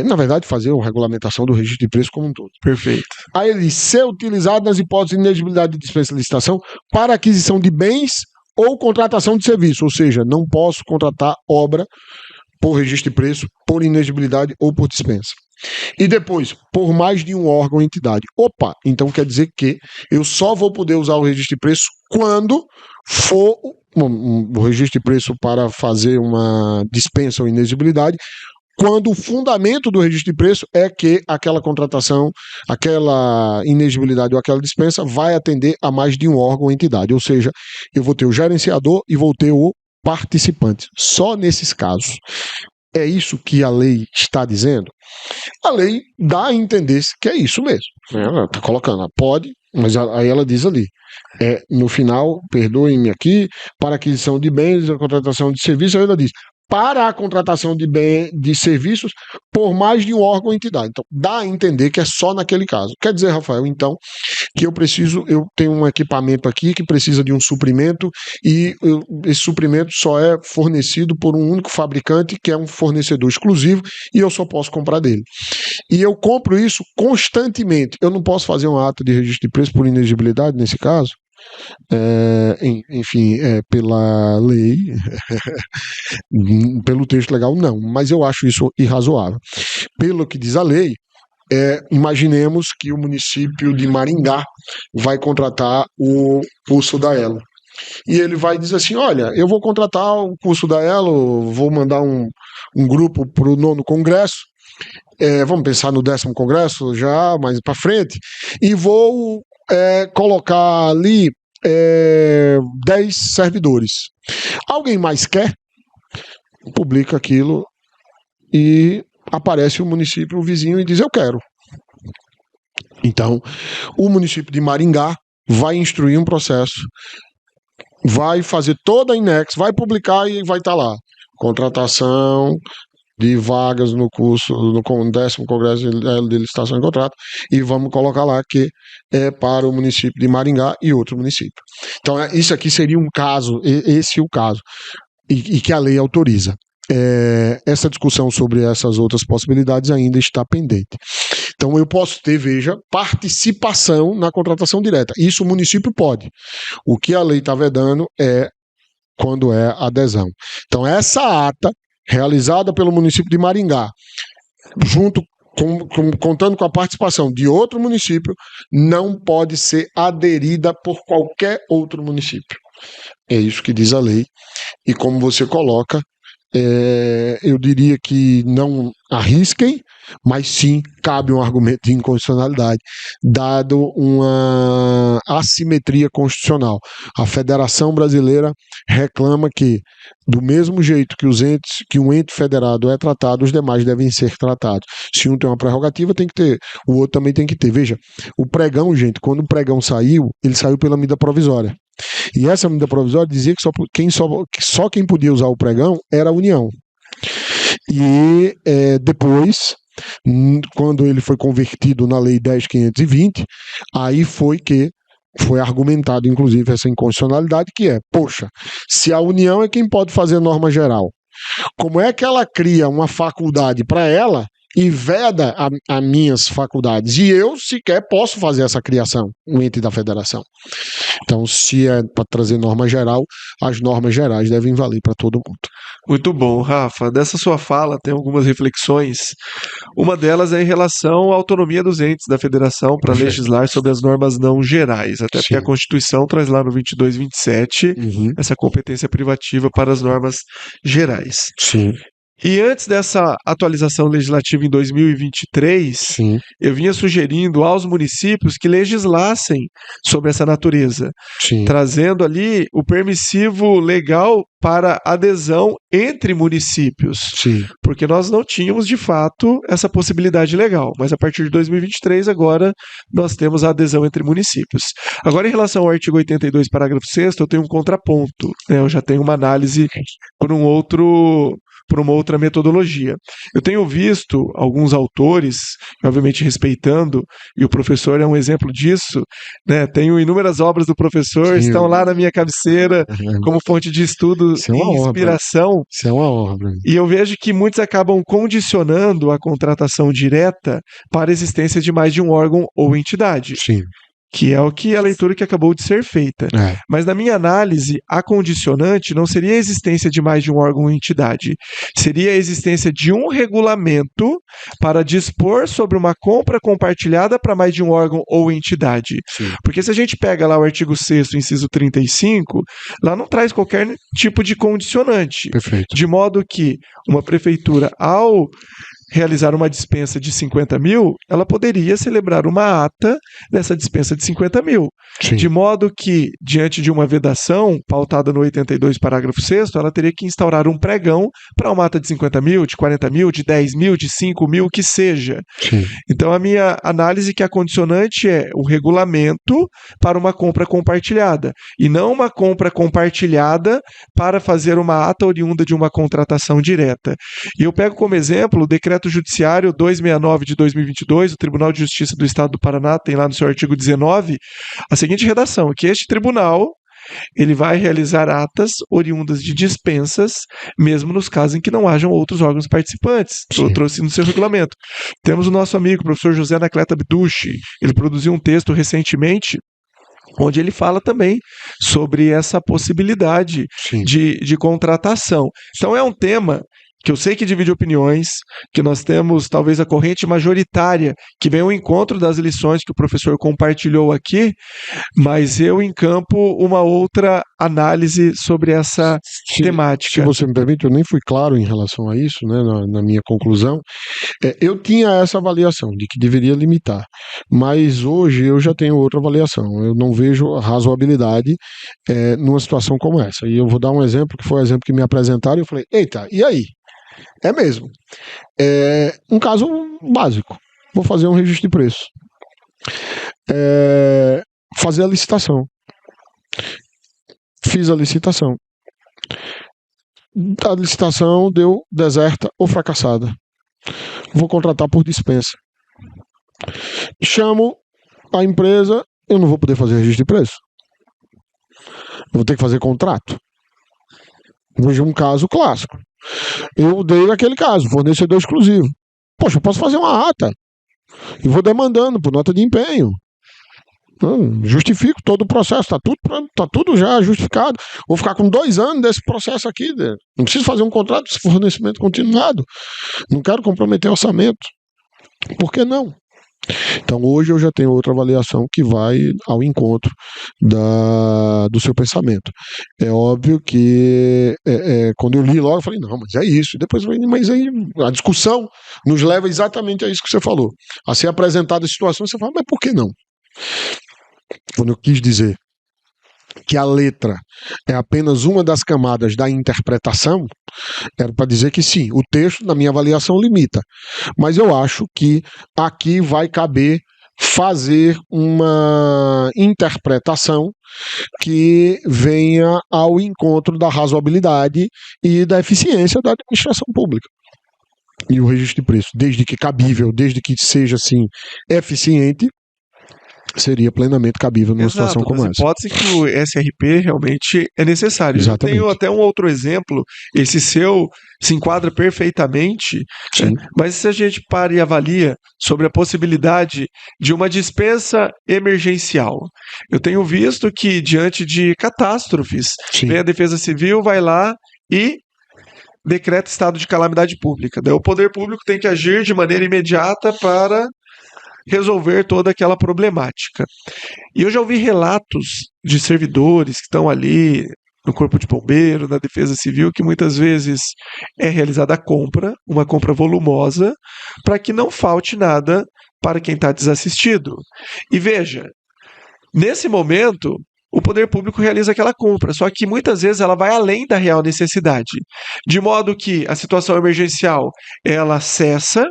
Na verdade, fazer uma regulamentação do registro de preço como um todo. Perfeito. Aí ele diz, ser utilizado nas hipóteses de inexigibilidade de dispensa de licitação para aquisição de bens ou contratação de serviço, ou seja, não posso contratar obra por registro de preço, por inexigibilidade ou por dispensa. E depois, por mais de um órgão ou entidade. Opa, então quer dizer que eu só vou poder usar o registro de preço quando for o registro de preço para fazer uma dispensa ou inexigibilidade, quando o fundamento do registro de preço é que aquela contratação, aquela inexigibilidade ou aquela dispensa vai atender a mais de um órgão ou entidade. Ou seja, eu vou ter o gerenciador e vou ter o participante. Só nesses casos. É isso que a lei está dizendo? A lei dá a entender que é isso mesmo. Ela está colocando, pode, mas aí ela diz ali, no final, perdoem-me aqui, para aquisição de bens, a contratação de serviços, ela diz, para a contratação de serviços por mais de um órgão ou entidade. Então, dá a entender que é só naquele caso. Quer dizer, Rafael, então, que eu tenho um equipamento aqui que precisa de um suprimento e esse suprimento só é fornecido por um único fabricante, que é um fornecedor exclusivo, e eu só posso comprar dele. E eu compro isso constantemente. Eu não posso fazer um ato de registro de preço por inexigibilidade nesse caso? Enfim, pela lei, pelo texto legal, não, mas eu acho isso irrazoável. Pelo que diz a lei, imaginemos que o município de Maringá vai contratar o curso da Elo. E ele vai dizer assim, olha, eu vou contratar o curso da Elo, vou mandar um grupo para o 9º Congresso, vamos pensar no 10º Congresso já mais para frente, e vou colocar ali 10 servidores. Alguém mais quer? Publica aquilo e aparece o município, o vizinho, e diz, eu quero. Então, o município de Maringá vai instruir um processo, vai fazer toda a INEX, vai publicar e vai estar lá. Contratação de vagas no curso, no 10º Congresso de Licitação e Contrato, e vamos colocar lá que é para o município de Maringá e outro município. Então, isso aqui seria um caso, esse é o caso, e que a lei autoriza. Essa discussão sobre essas outras possibilidades ainda está pendente. Então, eu posso ter, veja, participação na contratação direta. Isso o município pode. O que a lei está vedando é quando é adesão. Então, essa ata realizada pelo município de Maringá, contando com a participação de outro município, não pode ser aderida por qualquer outro município. É isso que diz a lei. E como você coloca, eu diria que não arrisquem, mas sim cabe um argumento de inconstitucionalidade, dado uma assimetria constitucional. A Federação Brasileira reclama que, do mesmo jeito que um ente federado é tratado, os demais devem ser tratados. Se um tem uma prerrogativa, tem que ter, o outro também tem que ter. Veja, o pregão, gente, quando o pregão saiu, ele saiu pela medida provisória. E essa medida provisória dizia que só quem podia usar o pregão era a União. E depois, quando ele foi convertido na Lei 10.520, aí foi que foi argumentado, inclusive, essa inconstitucionalidade, que poxa, se a União é quem pode fazer norma geral, como é que ela cria uma faculdade para ela e veda a minhas faculdades? E eu sequer posso fazer essa criação, o ente da federação. Então, se é para trazer norma geral, as normas gerais devem valer para todo mundo. Muito bom, Rafa. Dessa sua fala tem algumas reflexões. Uma delas é em relação à autonomia dos entes da federação para legislar sobre as normas não gerais, até porque a Constituição traz lá no 22 e 27 essa competência privativa para as normas gerais. Sim. E antes dessa atualização legislativa em 2023, Sim, eu vinha sugerindo aos municípios que legislassem sobre essa natureza, sim, trazendo ali o permissivo legal para adesão entre municípios, sim. porque nós não tínhamos de fato essa possibilidade legal, mas a partir de 2023 agora nós temos a adesão entre municípios. Agora, em relação ao artigo 82, parágrafo 6º, eu tenho um contraponto, né? Eu já tenho uma análise por uma outra metodologia. Eu tenho visto alguns autores, obviamente respeitando, e o professor é um exemplo disso, né? Tenho inúmeras obras do professor, Sim, estão lá na minha cabeceira é, como fonte de estudo isso é uma e obra. inspiração, Isso é uma obra. e eu vejo que muitos acabam condicionando a contratação direta para a existência de mais de um órgão ou entidade, Sim, que é o que a leitura que acabou de ser feita. é. Mas na minha análise, a condicionante não seria a existência de mais de um órgão ou entidade, seria a existência de um regulamento para dispor sobre uma compra compartilhada para mais de um órgão ou entidade. Sim, Porque se a gente pega lá o artigo 6º, inciso 35, lá não traz qualquer tipo de condicionante, perfeito. de modo que uma prefeitura, ao realizar uma dispensa de 50 mil, ela poderia celebrar uma ata dessa dispensa de 50 mil. Sim, De modo que, diante de uma vedação pautada no 82, parágrafo 6º, ela teria que instaurar um pregão para uma ata de 50 mil, de 40 mil, de 10 mil, de 5 mil, que seja. sim, Então, a minha análise é que a condicionante é o regulamento para uma compra compartilhada, e não uma compra compartilhada para fazer uma ata oriunda de uma contratação direta. E eu pego como exemplo o Decreto Judiciário 269 de 2022, o Tribunal de Justiça do Estado do Paraná tem lá no seu artigo 19 a seguinte redação, que este tribunal ele vai realizar atas oriundas de dispensas, mesmo nos casos em que não hajam outros órgãos participantes. Eu sim. trouxe no seu regulamento. Temos o nosso amigo, o professor José Anacleto Abduchi. Ele produziu um texto recentemente onde ele fala também sobre essa possibilidade Sim. de contratação. Então é um tema que eu sei que divide opiniões, que nós temos talvez a corrente majoritária que vem ao encontro das lições que o professor compartilhou aqui, mas eu encampo uma outra análise sobre essa Se temática. você me permite, eu nem fui claro em relação a isso, né, na minha conclusão. Eu tinha essa avaliação de que deveria limitar, mas hoje eu já tenho outra avaliação. Eu não vejo razoabilidade numa situação como essa. E eu vou dar um exemplo, que foi o exemplo que me apresentaram, e eu falei, eita, e aí? É mesmo. Um caso básico. Vou fazer um registro de preço. Fazer a licitação. Fiz a licitação. A licitação deu deserta ou fracassada. Vou contratar por dispensa. Chamo a empresa, eu não vou poder fazer registro de preço. Eu vou ter que fazer contrato. Veja um caso clássico. Eu dei aquele caso, fornecedor exclusivo. Poxa, eu posso fazer uma ata. E vou demandando por nota de empenho. Justifico todo o processo, tá tudo já justificado. Vou ficar com 2 anos desse processo aqui. Não preciso fazer um contrato de fornecimento continuado. Não quero comprometer orçamento. Por que não? Então hoje eu já tenho outra avaliação que vai ao encontro do seu pensamento. É óbvio que quando eu li logo eu falei, não, mas é isso. E depois mas aí a discussão nos leva exatamente a isso que você falou. A ser apresentada a situação, você fala, mas por que não? Quando eu quis dizer que a letra é apenas uma das camadas da interpretação, era para dizer que sim, o texto, na minha avaliação, limita. Mas eu acho que aqui vai caber fazer uma interpretação que venha ao encontro da razoabilidade e da eficiência da administração pública. E o registro de preço, desde que cabível, desde que seja assim eficiente, seria plenamente cabível numa situação como essa. Hipótese que o SRP realmente é necessário. Exatamente. Eu tenho até um outro exemplo, esse seu se enquadra perfeitamente, Sim. mas se a gente para e avalia sobre a possibilidade de uma dispensa emergencial, eu tenho visto que diante de catástrofes, Sim. vem a Defesa Civil, vai lá e decreta estado de calamidade pública. Daí o poder público tem que agir de maneira imediata para resolver toda aquela problemática. E eu já ouvi relatos de servidores que estão ali no Corpo de Bombeiro, na Defesa Civil, que muitas vezes é realizada a compra, uma compra volumosa, para que não falte nada para quem está desassistido. E veja, nesse momento, o poder público realiza aquela compra, só que muitas vezes ela vai além da real necessidade, de modo que a situação emergencial ela cessa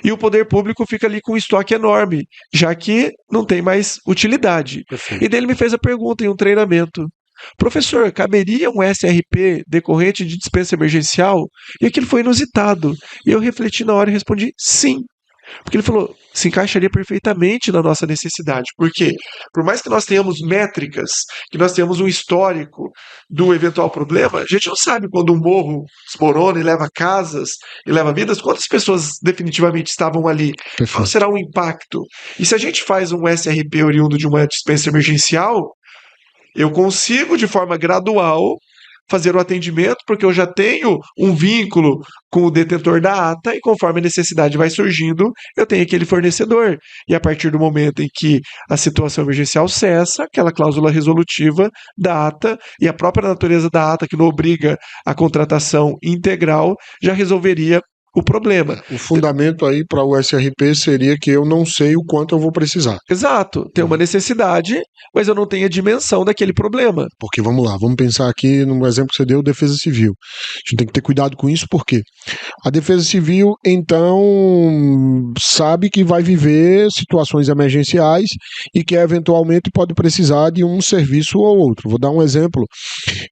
e o poder público fica ali com um estoque enorme, já que não tem mais utilidade. Perfeito. E daí ele me fez a pergunta em um treinamento: professor, caberia um SRP decorrente de dispensa emergencial? E aquilo foi inusitado. E eu refleti na hora e respondi sim. Porque ele falou, se encaixaria perfeitamente na nossa necessidade. Porque, por mais que nós tenhamos métricas, que nós tenhamos um histórico do eventual problema, a gente não sabe quando um morro desmorona e leva casas e leva vidas, quantas pessoas definitivamente estavam ali. Qual Perfeito. será o impacto? E se a gente faz um SRP oriundo de uma dispensa emergencial, eu consigo, de forma gradual, fazer o atendimento, porque eu já tenho um vínculo com o detentor da ata e conforme a necessidade vai surgindo, eu tenho aquele fornecedor. E a partir do momento em que a situação emergencial cessa, aquela cláusula resolutiva da ata e a própria natureza da ata que não obriga a contratação integral já resolveria o problema. O fundamento aí para o SRP seria que eu não sei o quanto eu vou precisar. Exato, tem uma necessidade, mas eu não tenho a dimensão daquele problema. Porque vamos lá, vamos pensar aqui no exemplo que você deu, Defesa Civil. A gente tem que ter cuidado com isso, porque a Defesa Civil, então, sabe que vai viver situações emergenciais e que eventualmente pode precisar de um serviço ou outro. Vou dar um exemplo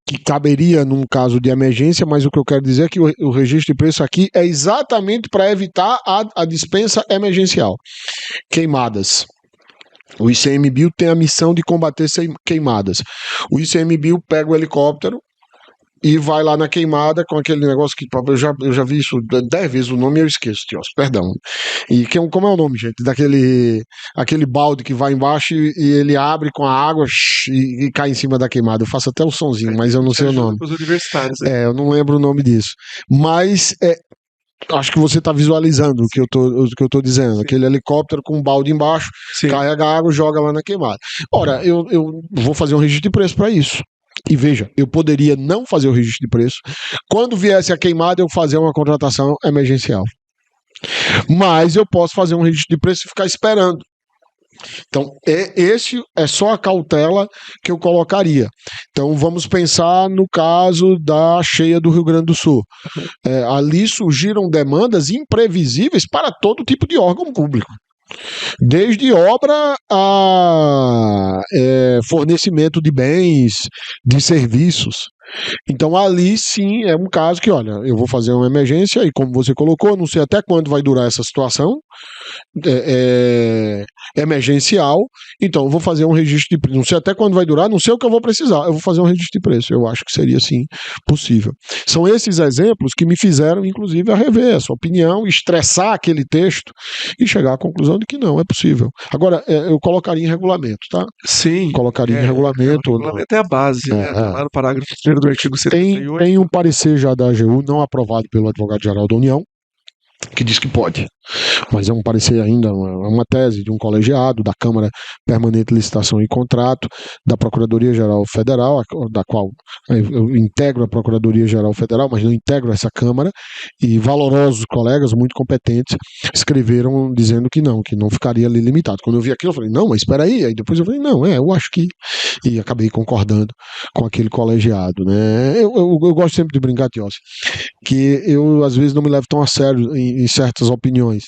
que caberia num caso de emergência, mas o que eu quero dizer é que o registro de preço aqui é exatamente para evitar a dispensa emergencial. Queimadas. O ICMBio tem a missão de combater queimadas. O ICMBio pega o helicóptero e vai lá na queimada com aquele negócio que eu já vi isso 10 vezes, o nome eu esqueço, Tios, perdão. E como é o nome, gente? Aquele balde que vai embaixo e ele abre com a água e cai em cima da queimada. Eu faço até o sonzinho, mas eu não sei o nome. Os universitários, né? Eu não lembro o nome disso. Mas acho que você está visualizando o que eu tô dizendo. Sim. Aquele helicóptero com um balde embaixo, sim, carrega a água e joga lá na queimada. Ora, eu vou fazer um registro de preço para isso. E veja, eu poderia não fazer o registro de preço. Quando viesse a queimada, eu fazer uma contratação emergencial. Mas eu posso fazer um registro de preço e ficar esperando. Então, esse é só a cautela que eu colocaria. Então, vamos pensar no caso da cheia do Rio Grande do Sul. Ali surgiram demandas imprevisíveis para todo tipo de órgão público. Desde obra a fornecimento de bens, de serviços. Então ali sim é um caso que, olha, eu vou fazer uma emergência e como você colocou, não sei até quando vai durar essa situação emergencial, então eu vou fazer um registro de preço, não sei até quando vai durar, não sei o que eu vou precisar, eu vou fazer um registro de preço, eu acho que seria sim possível. São esses exemplos que me fizeram inclusive a rever essa opinião, estressar aquele texto e chegar à conclusão de que não, é possível. Agora, eu colocaria em regulamento, tá? Sim. Colocaria em regulamento. O regulamento é a base, né? Lá no parágrafo 1º do artigo 78. Tem um parecer já da AGU, não aprovado pelo advogado-geral da União, que diz que pode, mas é um parecer ainda, uma tese de um colegiado da Câmara Permanente de Licitação e Contrato, da Procuradoria-Geral Federal, da qual eu integro a Procuradoria-Geral Federal, mas não integro essa Câmara, e valorosos colegas, muito competentes, escreveram dizendo que não ficaria ali limitado. Quando eu vi aquilo, eu falei, não, mas espera aí depois eu falei, não, eu acho que, e acabei concordando com aquele colegiado, né? Eu gosto sempre de brincar, Tiossi, que eu às vezes não me levo tão a sério em certas opiniões,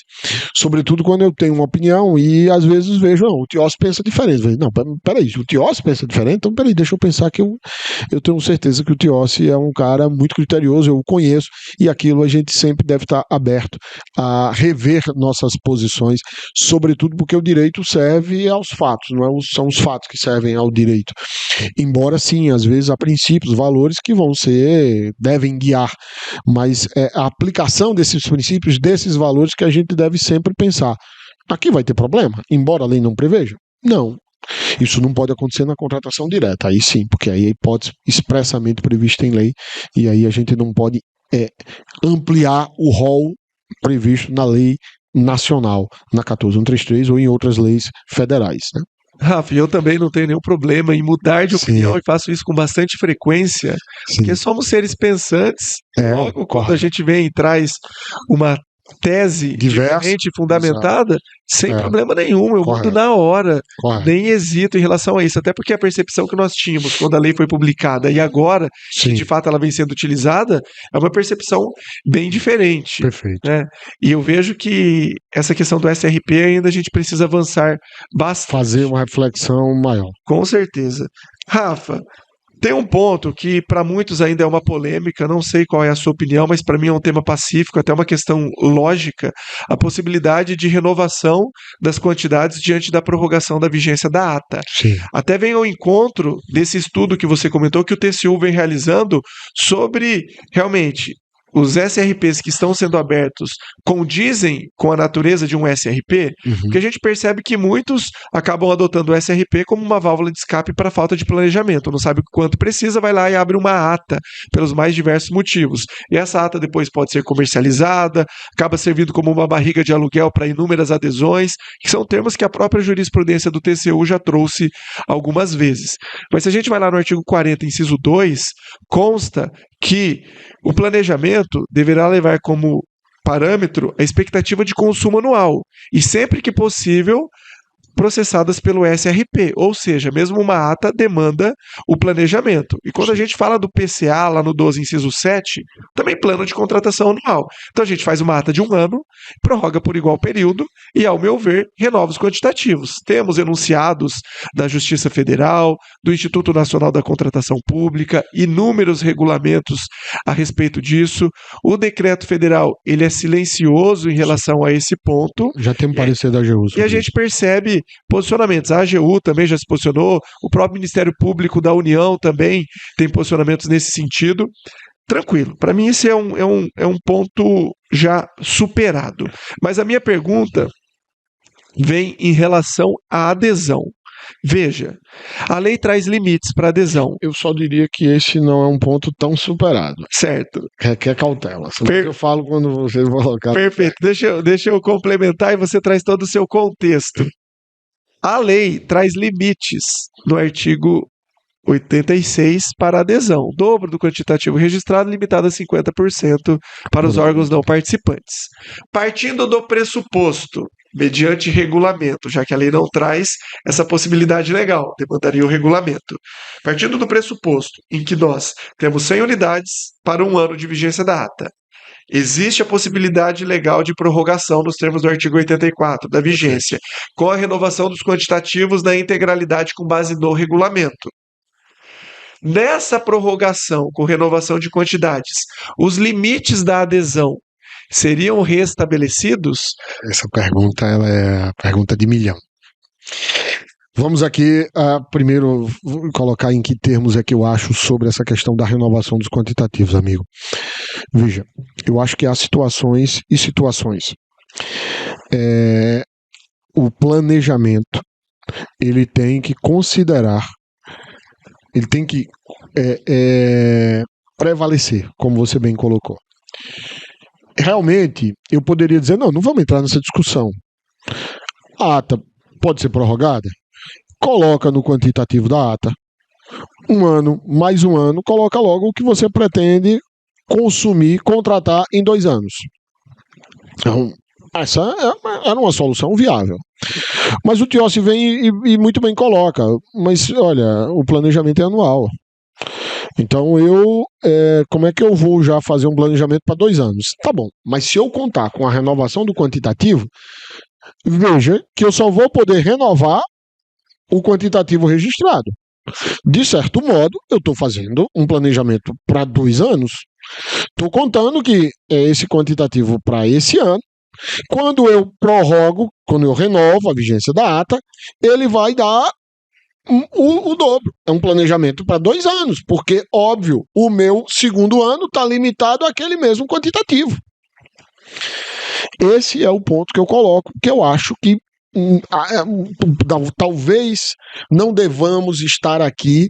sobretudo quando eu tenho uma opinião e às vezes vejo, não, o Tiossi pensa diferente. Eu falei, não, peraí, o Tiossi pensa diferente, então peraí, deixa eu pensar que eu tenho certeza que o Tiossi é um cara muito criterioso, eu o conheço, e aquilo a gente sempre deve estar aberto a rever nossas posições, sobretudo porque o direito serve aos fatos, não são os fatos que servem ao direito. Embora sim, às vezes há princípios, valores que devem guiar, mas a aplicação desses princípios, desses valores que a gente deve sempre pensar. Aqui vai ter problema, embora a lei não preveja? Não. Isso não pode acontecer na contratação direta, aí sim, porque aí é hipótese expressamente prevista em lei, e aí a gente não pode ampliar o rol previsto na lei nacional, na 14133 ou em outras leis federais, né? Rafa, eu também não tenho nenhum problema em mudar de opinião e faço isso com bastante frequência, porque somos seres pensantes. Logo, quando a gente vem e traz uma tese diferente e fundamentada, sem problema nenhum, eu mudo na hora, nem hesito em relação a isso, até porque a percepção que nós tínhamos quando a lei foi publicada e agora, que de fato ela vem sendo utilizada, é uma percepção bem diferente. Perfeito. Né? E eu vejo que essa questão do SRP ainda a gente precisa avançar bastante. Fazer uma reflexão maior. Com certeza. Rafa, tem um ponto que para muitos ainda é uma polêmica, não sei qual é a sua opinião, mas para mim é um tema pacífico, até uma questão lógica, a possibilidade de renovação das quantidades diante da prorrogação da vigência da ata. Sim. Até vem ao encontro desse estudo que você comentou que o TCU vem realizando sobre realmente os SRPs que estão sendo abertos condizem com a natureza de um SRP, porque a gente percebe que muitos acabam adotando o SRP como uma válvula de escape para a falta de planejamento. Não sabe o quanto precisa, vai lá e abre uma ata pelos mais diversos motivos. E essa ata depois pode ser comercializada, acaba servindo como uma barriga de aluguel para inúmeras adesões, que são termos que a própria jurisprudência do TCU já trouxe algumas vezes. Mas se a gente vai lá no artigo 40, inciso 2, consta que o planejamento deverá levar como parâmetro a expectativa de consumo anual e, sempre que possível, processadas pelo SRP, ou seja, mesmo uma ata demanda o planejamento. E quando a gente fala do PCA, lá no 12, inciso 7, também plano de contratação anual. Então a gente faz uma ata de 1 ano, prorroga por igual período e, ao meu ver, renova os quantitativos. Temos enunciados da Justiça Federal, do Instituto Nacional da Contratação Pública, inúmeros regulamentos a respeito disso. O decreto federal, ele é silencioso em relação a esse ponto. Já tem um parecer da AGU. E a gente percebe posicionamentos. A AGU também já se posicionou, o próprio Ministério Público da União também tem posicionamentos nesse sentido. Tranquilo, para mim esse é um ponto já superado. Mas a minha pergunta vem em relação à adesão. Veja, a lei traz limites para adesão. Eu só diria que esse não é um ponto tão superado. Certo. Requer cautela. Eu falo quando você colocar. Perfeito. Deixa eu complementar e você traz todo o seu contexto. A lei traz limites no artigo 86 para adesão. Dobro do quantitativo registrado, limitado a 50% para os órgãos não participantes. Partindo do pressuposto, mediante regulamento, já que a lei não traz essa possibilidade legal, demandaria o regulamento. Partindo do pressuposto em que nós temos 100 unidades para 1 ano de vigência da ata, existe a possibilidade legal de prorrogação nos termos do artigo 84 da vigência, com a renovação dos quantitativos na integralidade com base no regulamento. Nessa prorrogação com renovação de quantidades, os limites da adesão seriam restabelecidos? Essa pergunta ela é a pergunta de milhão. Vamos aqui primeiro colocar em que termos é que eu acho sobre essa questão da renovação dos quantitativos, amigo. Veja, eu acho que há situações e situações. O planejamento, ele tem que considerar, ele tem que prevalecer, como você bem colocou. Realmente, eu poderia dizer, não vamos entrar nessa discussão. A ata pode ser prorrogada? Coloca no quantitativo da ata 1 ano, mais 1 ano, coloca logo o que você pretende consumir, contratar em 2 anos. Então, essa era uma solução viável. Mas o Tiossi vem e muito bem coloca, mas olha, o planejamento é anual. Então como é que eu vou já fazer um planejamento para 2 anos? Tá bom, mas se eu contar com a renovação do quantitativo, veja que eu só vou poder renovar o quantitativo registrado. De certo modo, eu estou fazendo um planejamento para 2 anos. Estou contando que é esse quantitativo para esse ano. Quando eu prorrogo, quando eu renovo a vigência da ata, ele vai dar o dobro. É um planejamento para 2 anos, porque, óbvio, o meu segundo ano está limitado àquele mesmo quantitativo. Esse é o ponto que eu coloco, que eu acho que talvez não devamos estar aqui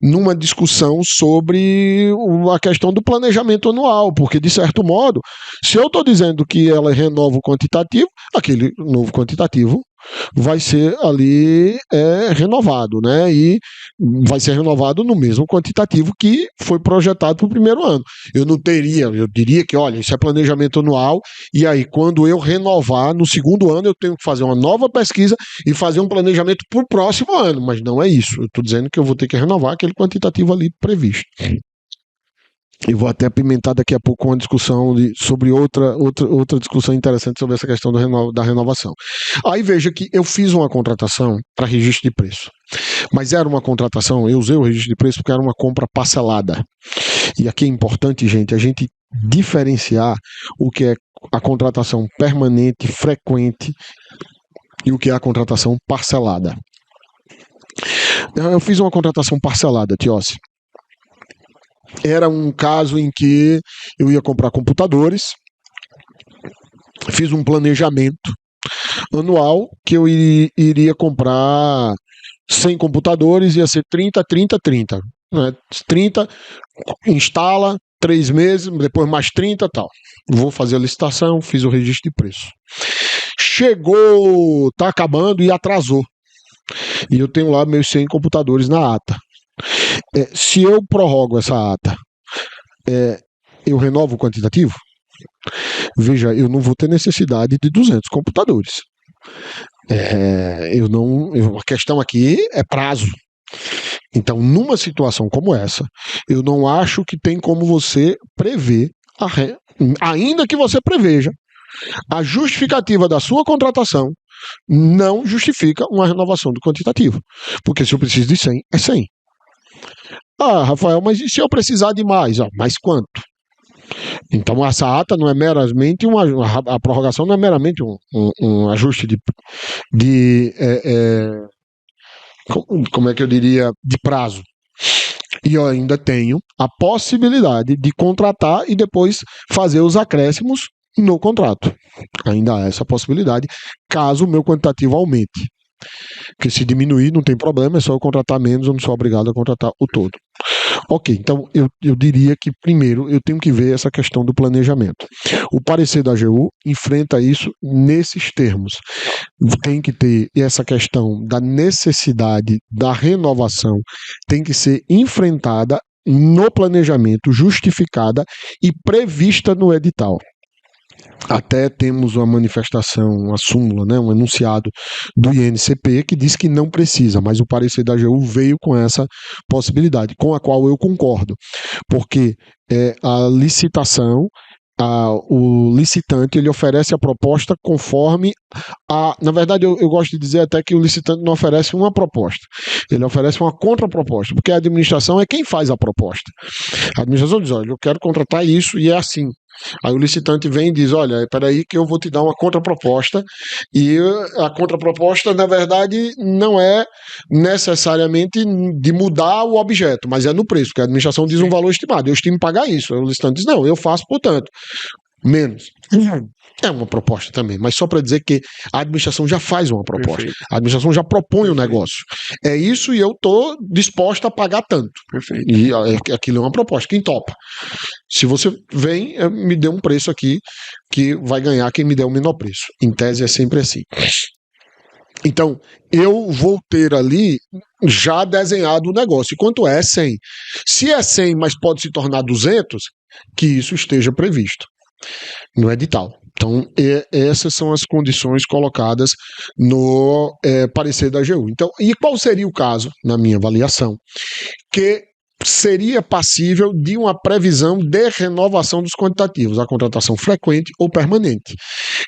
numa discussão sobre a questão do planejamento anual, porque, de certo modo, se eu estou dizendo que ela renova o quantitativo, aquele novo quantitativo vai ser ali renovado, né? E vai ser renovado no mesmo quantitativo que foi projetado para o primeiro ano. Eu diria que, olha, isso é planejamento anual, e aí quando eu renovar no segundo ano, eu tenho que fazer uma nova pesquisa e fazer um planejamento para o próximo ano, mas não é isso. Eu estou dizendo que eu vou ter que renovar aquele quantitativo ali previsto. E vou até apimentar daqui a pouco uma discussão sobre outra discussão interessante sobre essa questão da renovação. Aí veja que eu fiz uma contratação para registro de preço. Mas era uma contratação, eu usei o registro de preço porque era uma compra parcelada. E aqui é importante, gente, a gente diferenciar o que é a contratação permanente, frequente, e o que é a contratação parcelada. Eu fiz uma contratação parcelada, Tiossi. Era um caso em que eu ia comprar computadores, fiz um planejamento anual que eu iria comprar 100 computadores, ia ser 30, 30, 30. Né? 30, instala, 3 meses, depois mais 30 e tal. Vou fazer a licitação, fiz o registro de preço. Chegou, tá acabando e atrasou. E eu tenho lá meus 100 computadores na ata. Se eu prorrogo essa ata, eu renovo o quantitativo? Veja, eu não vou ter necessidade de 200 computadores. A questão aqui é prazo. Então, numa situação como essa, eu não acho que tem como você prever, ainda que você preveja, a justificativa da sua contratação não justifica uma renovação do quantitativo. Porque se eu preciso de 100, é 100. Ah, Rafael, mas e se eu precisar de mais? Mais quanto? Então essa ata não é meramente a prorrogação não é meramente um ajuste como é que eu diria, de prazo. E eu ainda tenho a possibilidade de contratar e depois fazer os acréscimos no contrato. Ainda há essa possibilidade, caso o meu quantitativo aumente. Porque se diminuir, não tem problema, é só eu contratar menos, eu não sou obrigado a contratar o todo. Ok, então eu diria que primeiro eu tenho que ver essa questão do planejamento. O parecer da AGU enfrenta isso nesses termos. Tem que ter essa questão da necessidade da renovação, tem que ser enfrentada no planejamento, justificada e prevista no edital. Até temos uma manifestação, uma súmula, né, um enunciado do INCP que diz que não precisa, mas o parecer da AGU veio com essa possibilidade, com a qual eu concordo, porque a licitação, o licitante ele oferece a proposta conforme na verdade eu gosto de dizer até que o licitante não oferece uma proposta, ele oferece uma contraproposta, porque a administração é quem faz a proposta. A administração diz, olha, eu quero contratar isso e é assim. Aí o licitante vem e diz, olha, peraí que eu vou te dar uma contraproposta, e a contraproposta, na verdade, não é necessariamente de mudar o objeto, mas é no preço, porque a administração diz um valor estimado, eu estimo pagar isso, aí o licitante diz, não, eu faço, portanto, menos. É uma proposta também, mas só para dizer que a administração já faz uma proposta. Perfeito. A administração já propõe o negócio. É isso e eu estou disposta a pagar tanto. Perfeito. E aquilo é uma proposta. Quem topa? Se você vem, me dê um preço aqui que vai ganhar quem me der o menor preço. Em tese é sempre assim. Então, eu vou ter ali já desenhado o negócio. E quanto é 100? Se é 100, mas pode se tornar 200, que isso esteja previsto no edital. Então, essas são as condições colocadas no parecer da AGU. Então, e qual seria o caso, na minha avaliação, que seria passível de uma previsão de renovação dos quantitativos, a contratação frequente ou permanente,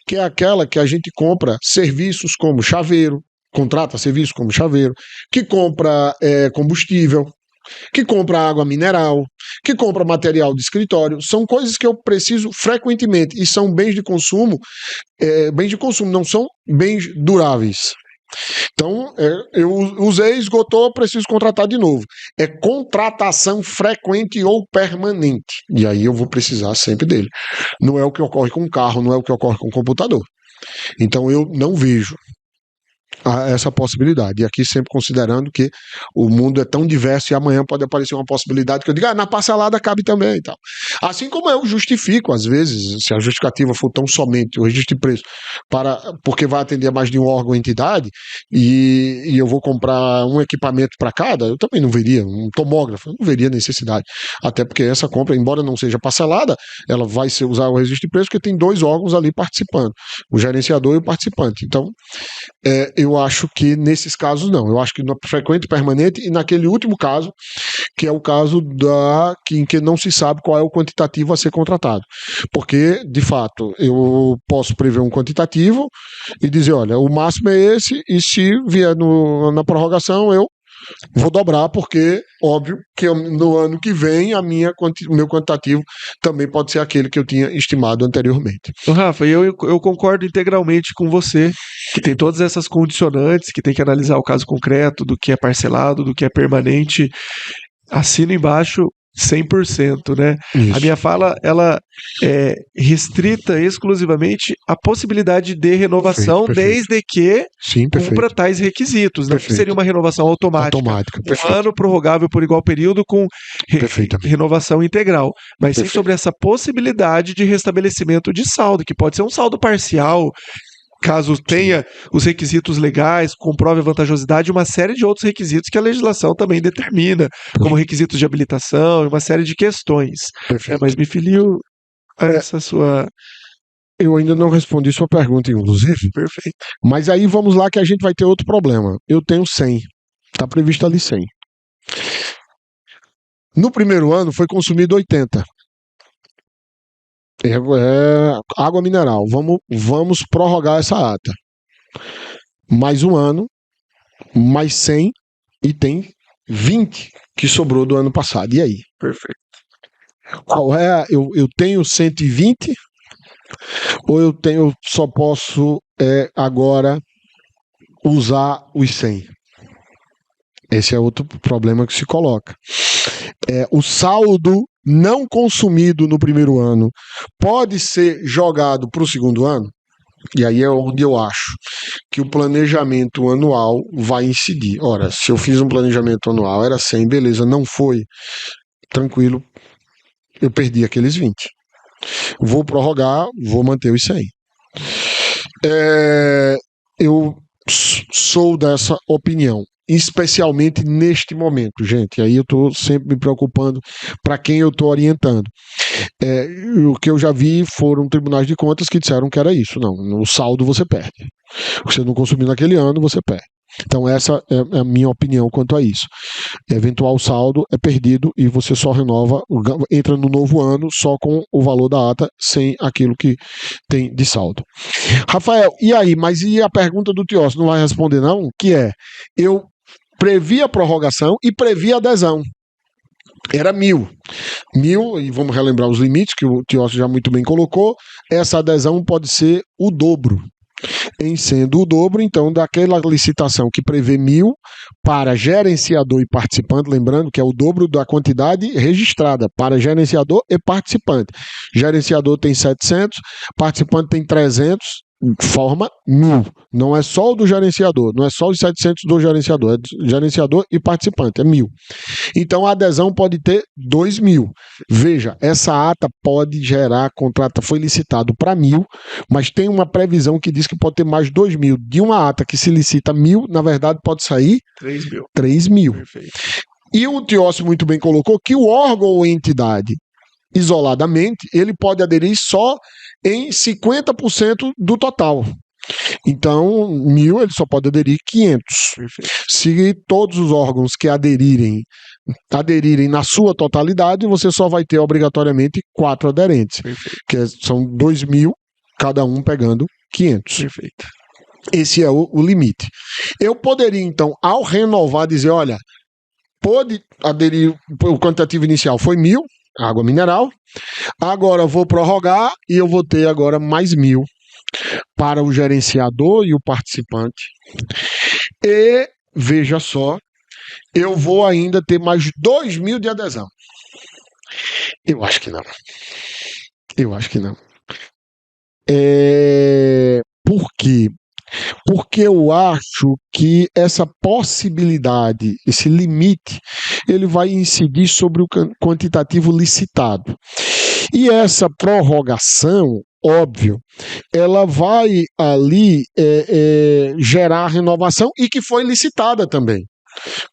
que é aquela que a gente compra serviços como chaveiro, contrata serviços como chaveiro, que compra combustível, que compra água mineral, que compra material de escritório, são coisas que eu preciso frequentemente e são bens de consumo, não são bens duráveis. Então, eu usei, esgotou, preciso contratar de novo. É contratação frequente ou permanente. E aí eu vou precisar sempre dele. Não é o que ocorre com o carro, não é o que ocorre com o computador. Então, eu não vejo essa possibilidade. E aqui sempre considerando que o mundo é tão diverso e amanhã pode aparecer uma possibilidade que eu diga, na parcelada cabe também e tal. Assim como eu justifico, às vezes, se a justificativa for tão somente o registro de preço, porque vai atender a mais de um órgão ou entidade, e eu vou comprar um equipamento para cada, eu também não veria, um tomógrafo, eu não veria necessidade. Até porque essa compra, embora não seja parcelada, ela vai usar o registro de preço, porque tem dois órgãos ali participando, o gerenciador e o participante. Então, eu acho que nesses casos não. Eu acho que no frequente e permanente, e naquele último caso, que é o caso em que não se sabe qual é o quantitativo a ser contratado. Porque, de fato, eu posso prever um quantitativo e dizer, olha, o máximo é esse, e se vier na prorrogação, eu vou dobrar, porque, óbvio, que no ano que vem o meu quantitativo também pode ser aquele que eu tinha estimado anteriormente. Rafa, eu concordo integralmente com você, que tem todas essas condicionantes, que tem que analisar o caso concreto, do que é parcelado, do que é permanente. Assino embaixo 100%, né? Isso. A minha fala, ela é restrita exclusivamente à possibilidade de renovação, Perfeito. desde que Sim, cumpra tais requisitos. Não que seria uma renovação automática. Um ano prorrogável por igual período com renovação integral. Mas sim sobre essa possibilidade de restabelecimento de saldo, que pode ser um saldo parcial, caso tenha os requisitos legais, comprove a vantajosidade, uma série de outros requisitos que a legislação também determina, como requisitos de habilitação, uma série de questões. Mas me filio a essa sua... Eu ainda não respondi sua pergunta, inclusive. Perfeito. Mas aí vamos lá que a gente vai ter outro problema. Eu tenho 100. Está previsto ali 100. No primeiro ano foi consumido 80. Água mineral. Vamos prorrogar essa ata. Mais um ano, mais 100 e tem 20 que sobrou do ano passado. E aí? Perfeito. Qual é? Eu tenho 120 ou eu só posso agora usar os 100? Esse é outro problema que se coloca. O saldo não consumido no primeiro ano pode ser jogado para o segundo ano? E aí é onde eu acho que o planejamento anual vai incidir. Ora, se eu fiz um planejamento anual, era 100, beleza, não foi, tranquilo, eu perdi aqueles 20. Vou prorrogar, vou manter os 100. Eu sou dessa opinião, especialmente neste momento, gente. E aí eu estou sempre me preocupando para quem eu estou orientando. O que eu já vi foram tribunais de contas que disseram que era isso. Não, no saldo você perde. O que você não consumiu naquele ano, você perde. Então essa é a minha opinião quanto a isso. Eventual saldo é perdido e você só renova, entra no novo ano só com o valor da ata, sem aquilo que tem de saldo. Rafael, e aí? Mas e a pergunta do Tiócio? Não vai responder não? Que é, eu previ a prorrogação e previ a adesão. Era 1.000, e vamos relembrar os limites que o Tiócio já muito bem colocou. Essa adesão pode ser o dobro. Em sendo o dobro, então, daquela licitação que prevê 1.000 para gerenciador e participante, lembrando que é o dobro da quantidade registrada para gerenciador e participante. Gerenciador tem 700, participante tem 300, forma 1.000. Não é só o do gerenciador, não é só os 700 do gerenciador, é gerenciador e participante, é 1.000. Então a adesão pode ter 2.000. Veja, essa ata pode gerar, contrato foi licitado para 1.000, mas tem uma previsão que diz que pode ter mais 2.000. De uma ata que se licita 1.000, na verdade pode sair 3.000. Perfeito. E o Tiócio muito bem colocou que o órgão ou entidade, isoladamente, ele pode aderir só em 50% do total. Então, 1.000 ele só pode aderir 500. Perfeito. Se todos os órgãos que aderirem na sua totalidade, você só vai ter obrigatoriamente 4 aderentes. Perfeito. Que são 2.000, cada um pegando 500. Perfeito. Esse é o limite. Eu poderia, então, ao renovar, dizer, olha, pode aderir, o quantitativo inicial foi 1.000, água mineral, agora vou prorrogar e eu vou ter agora mais 1.000 para o gerenciador e o participante. E, veja só, eu vou ainda ter mais 2.000 de adesão. Eu acho que não. Por quê? Porque eu acho que essa possibilidade, esse limite, ele vai incidir sobre o quantitativo licitado. E essa prorrogação, óbvio, ela vai ali gerar renovação e que foi licitada também,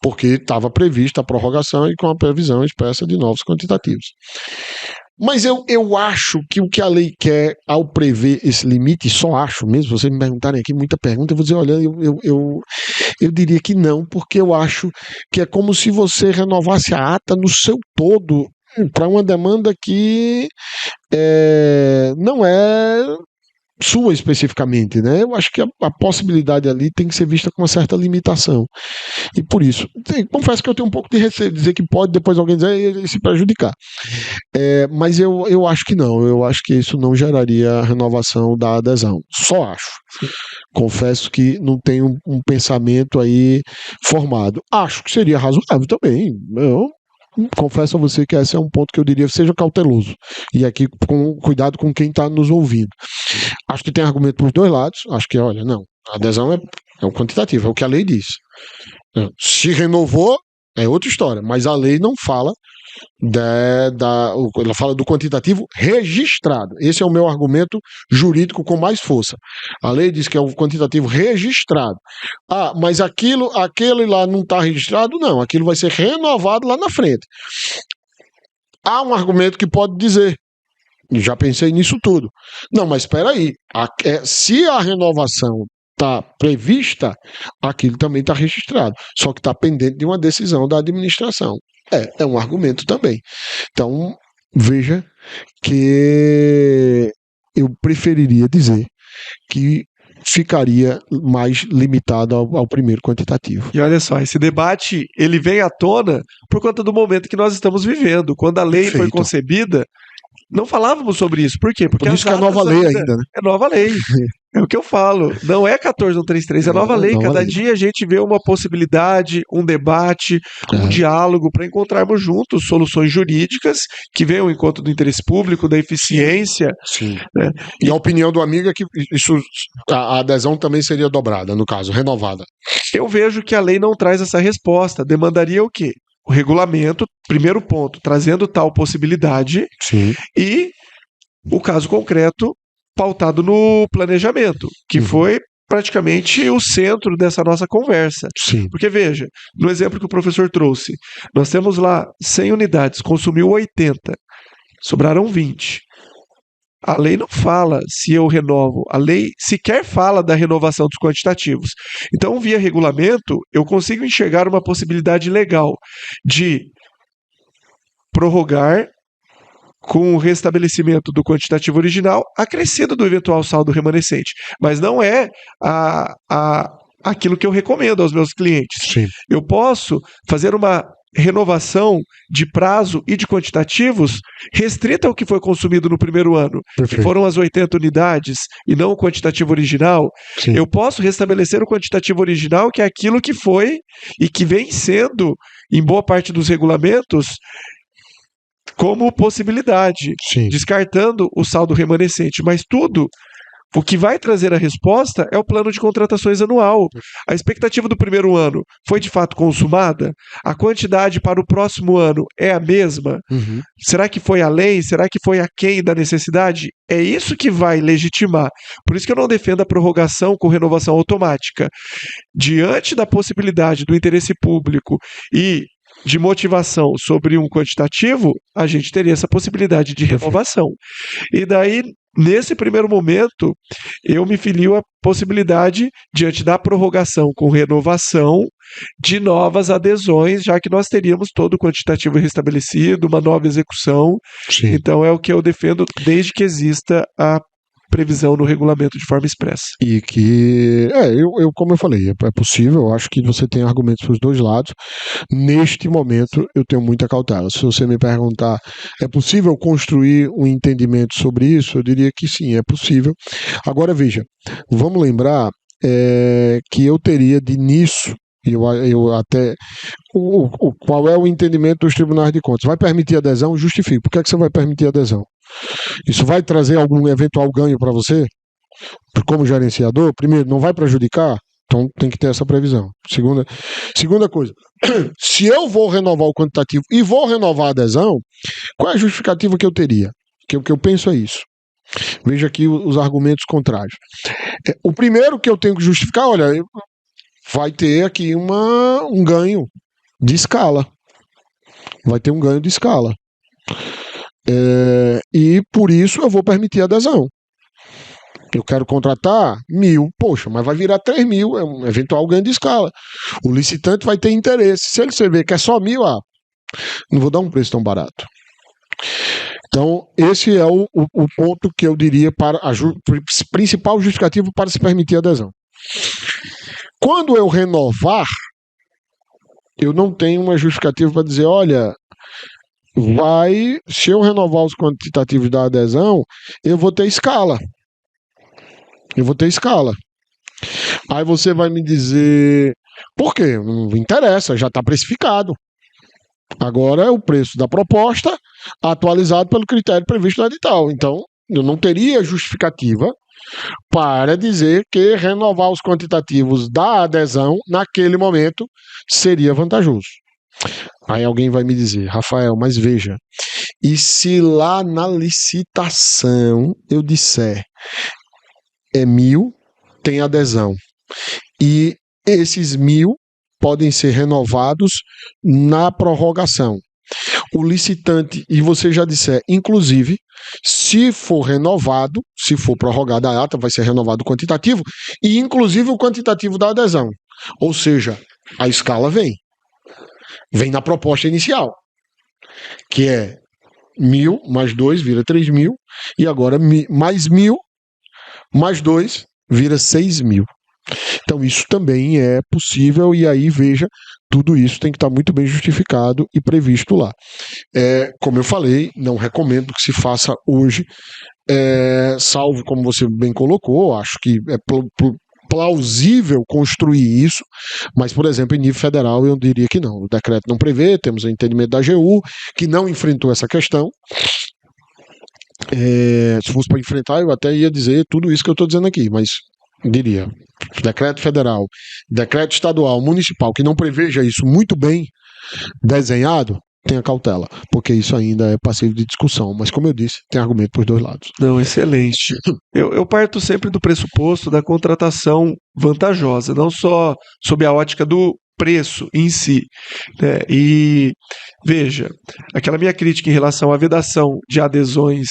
porque estava prevista a prorrogação e com a previsão expressa de novos quantitativos. Mas eu acho que o que a lei quer ao prever esse limite, só acho mesmo, vocês me perguntarem aqui muita pergunta, eu vou dizer, olha, eu diria que não, porque eu acho que é como se você renovasse a ata no seu todo para uma demanda que não é sua especificamente, né? Eu acho que a possibilidade ali tem que ser vista com uma certa limitação. E por isso, confesso que eu tenho um pouco de receio de dizer que pode depois alguém dizer e se prejudicar. Mas eu acho que não, eu acho que isso não geraria a renovação da adesão. Só acho. Confesso que não tenho um pensamento aí formado. Acho que seria razoável também. Eu confesso a você que esse é um ponto que eu diria, seja cauteloso. E aqui com cuidado com quem está nos ouvindo. Acho que tem argumento para os dois lados. Acho que, olha, não, a adesão é um quantitativo, é o que a lei diz. Se renovou, é outra história, mas a lei não fala ela fala do quantitativo registrado. Esse é o meu argumento jurídico com mais força. A lei diz que é o quantitativo registrado. Mas aquele lá não está registrado? Não, aquilo vai ser renovado lá na frente. Há um argumento que pode dizer, já pensei nisso tudo. Não, mas espera aí, se a renovação está prevista, aquilo também está registrado, só que está pendente de uma decisão da administração. É um argumento também. Então, veja que eu preferiria dizer que ficaria mais limitado ao primeiro quantitativo. E olha só, esse debate ele vem à tona por conta do momento que nós estamos vivendo. Quando a lei foi concebida, não falávamos sobre isso. Por quê? Porque por isso que é nova lei ainda, né? É nova lei. É o que eu falo. Não é 14133, é nova lei. Cada dia a gente vê uma possibilidade, um debate, um diálogo para encontrarmos juntos soluções jurídicas que venham ao encontro do interesse público, da eficiência. Sim. Né? E a opinião do amigo é que a adesão também seria dobrada, no caso, renovada. Eu vejo que a lei não traz essa resposta. Demandaria o quê? O regulamento, primeiro ponto, trazendo tal possibilidade. Sim. E o caso concreto pautado no planejamento, que foi praticamente o centro dessa nossa conversa. Sim. Porque, veja, no exemplo que o professor trouxe, nós temos lá 100 unidades, consumiu 80, sobraram 20. A lei não fala se eu renovo, a lei sequer fala da renovação dos quantitativos. Então, via regulamento, eu consigo enxergar uma possibilidade legal de prorrogar com o restabelecimento do quantitativo original, acrescido do eventual saldo remanescente. Mas não é aquilo que eu recomendo aos meus clientes. Sim. Eu posso fazer uma renovação de prazo e de quantitativos restrita ao que foi consumido no primeiro ano, Perfeito. que foram as 80 unidades e não o quantitativo original. Sim. Eu posso restabelecer o quantitativo original, que é aquilo que foi e que vem sendo, em boa parte dos regulamentos, como possibilidade, Sim. descartando o saldo remanescente. Mas tudo, o que vai trazer a resposta é o plano de contratações anual. A expectativa do primeiro ano foi de fato consumada? A quantidade para o próximo ano é a mesma? Será que foi além? Será que foi aquém da necessidade? É isso que vai legitimar. Por isso que eu não defendo a prorrogação com renovação automática. Diante da possibilidade do interesse público e de motivação sobre um quantitativo, a gente teria essa possibilidade de renovação. E daí, nesse primeiro momento, eu me filio à possibilidade, diante da prorrogação com renovação, de novas adesões, já que nós teríamos todo o quantitativo restabelecido, uma nova execução. Sim. Então é o que eu defendo desde que exista a previsão no regulamento de forma expressa. E que, como eu falei, é possível, eu acho que você tem argumentos para os dois lados. Neste momento, eu tenho muita cautela. Se você me perguntar, é possível construir um entendimento sobre isso? Eu diria que sim, é possível. Agora, veja, vamos lembrar que eu teria de início, eu até. Qual é o entendimento dos tribunais de contas? Vai permitir adesão? Justifique. Por que você vai permitir adesão? Isso vai trazer algum eventual ganho para você? como gerenciador, primeiro, não vai prejudicar, então tem que ter essa previsão. Segunda coisa, se eu vou renovar o quantitativo e vou renovar a adesão, qual é a justificativa que eu teria? Que eu penso é isso. Veja aqui os argumentos contrários. O primeiro que eu tenho que justificar, olha, vai ter aqui um ganho de escala. Vai ter um ganho de escala. E por isso eu vou permitir a adesão. Eu quero contratar 1.000, poxa, mas vai virar 3.000, é um eventual ganho de escala. O licitante vai ter interesse. Se ele ver que é só 1.000, não vou dar um preço tão barato. Então, esse é o ponto que eu diria para a principal justificativo para se permitir a adesão. Quando eu renovar, eu não tenho uma justificativa para dizer, olha, se eu renovar os quantitativos da adesão, eu vou ter escala. Aí você vai me dizer, por quê? Não interessa, já está precificado. Agora é o preço da proposta atualizado pelo critério previsto no edital. Então, eu não teria justificativa para dizer que renovar os quantitativos da adesão naquele momento seria vantajoso. Aí alguém vai me dizer, Rafael, mas veja, e se lá na licitação eu disser 1.000 tem adesão e esses 1.000 podem ser renovados na prorrogação. O licitante, e você já disser, inclusive, se for renovado, se for prorrogada a ata, vai ser renovado o quantitativo, e inclusive o quantitativo da adesão. Ou seja, a escala vem na proposta inicial, que é 1.000 mais 2 vira 3.000, e agora mais 1.000 mais 2 vira 6.000. Então isso também é possível, e aí veja, tudo isso tem que estar muito bem justificado e previsto lá. Como eu falei, não recomendo que se faça hoje, salvo, como você bem colocou, acho que é plausível construir isso, mas, por exemplo, em nível federal eu diria que não. O decreto não prevê, temos o entendimento da AGU, que não enfrentou essa questão. Se fosse para enfrentar, eu até ia dizer tudo isso que eu estou dizendo aqui, mas diria, decreto federal, decreto estadual, municipal, que não preveja isso muito bem desenhado, tenha cautela, porque isso ainda é passivo de discussão, mas como eu disse, tem argumento para os dois lados. Não, excelente. Eu parto sempre do pressuposto da contratação vantajosa, não só sob a ótica do preço em si, né? E veja, aquela minha crítica em relação à vedação de adesões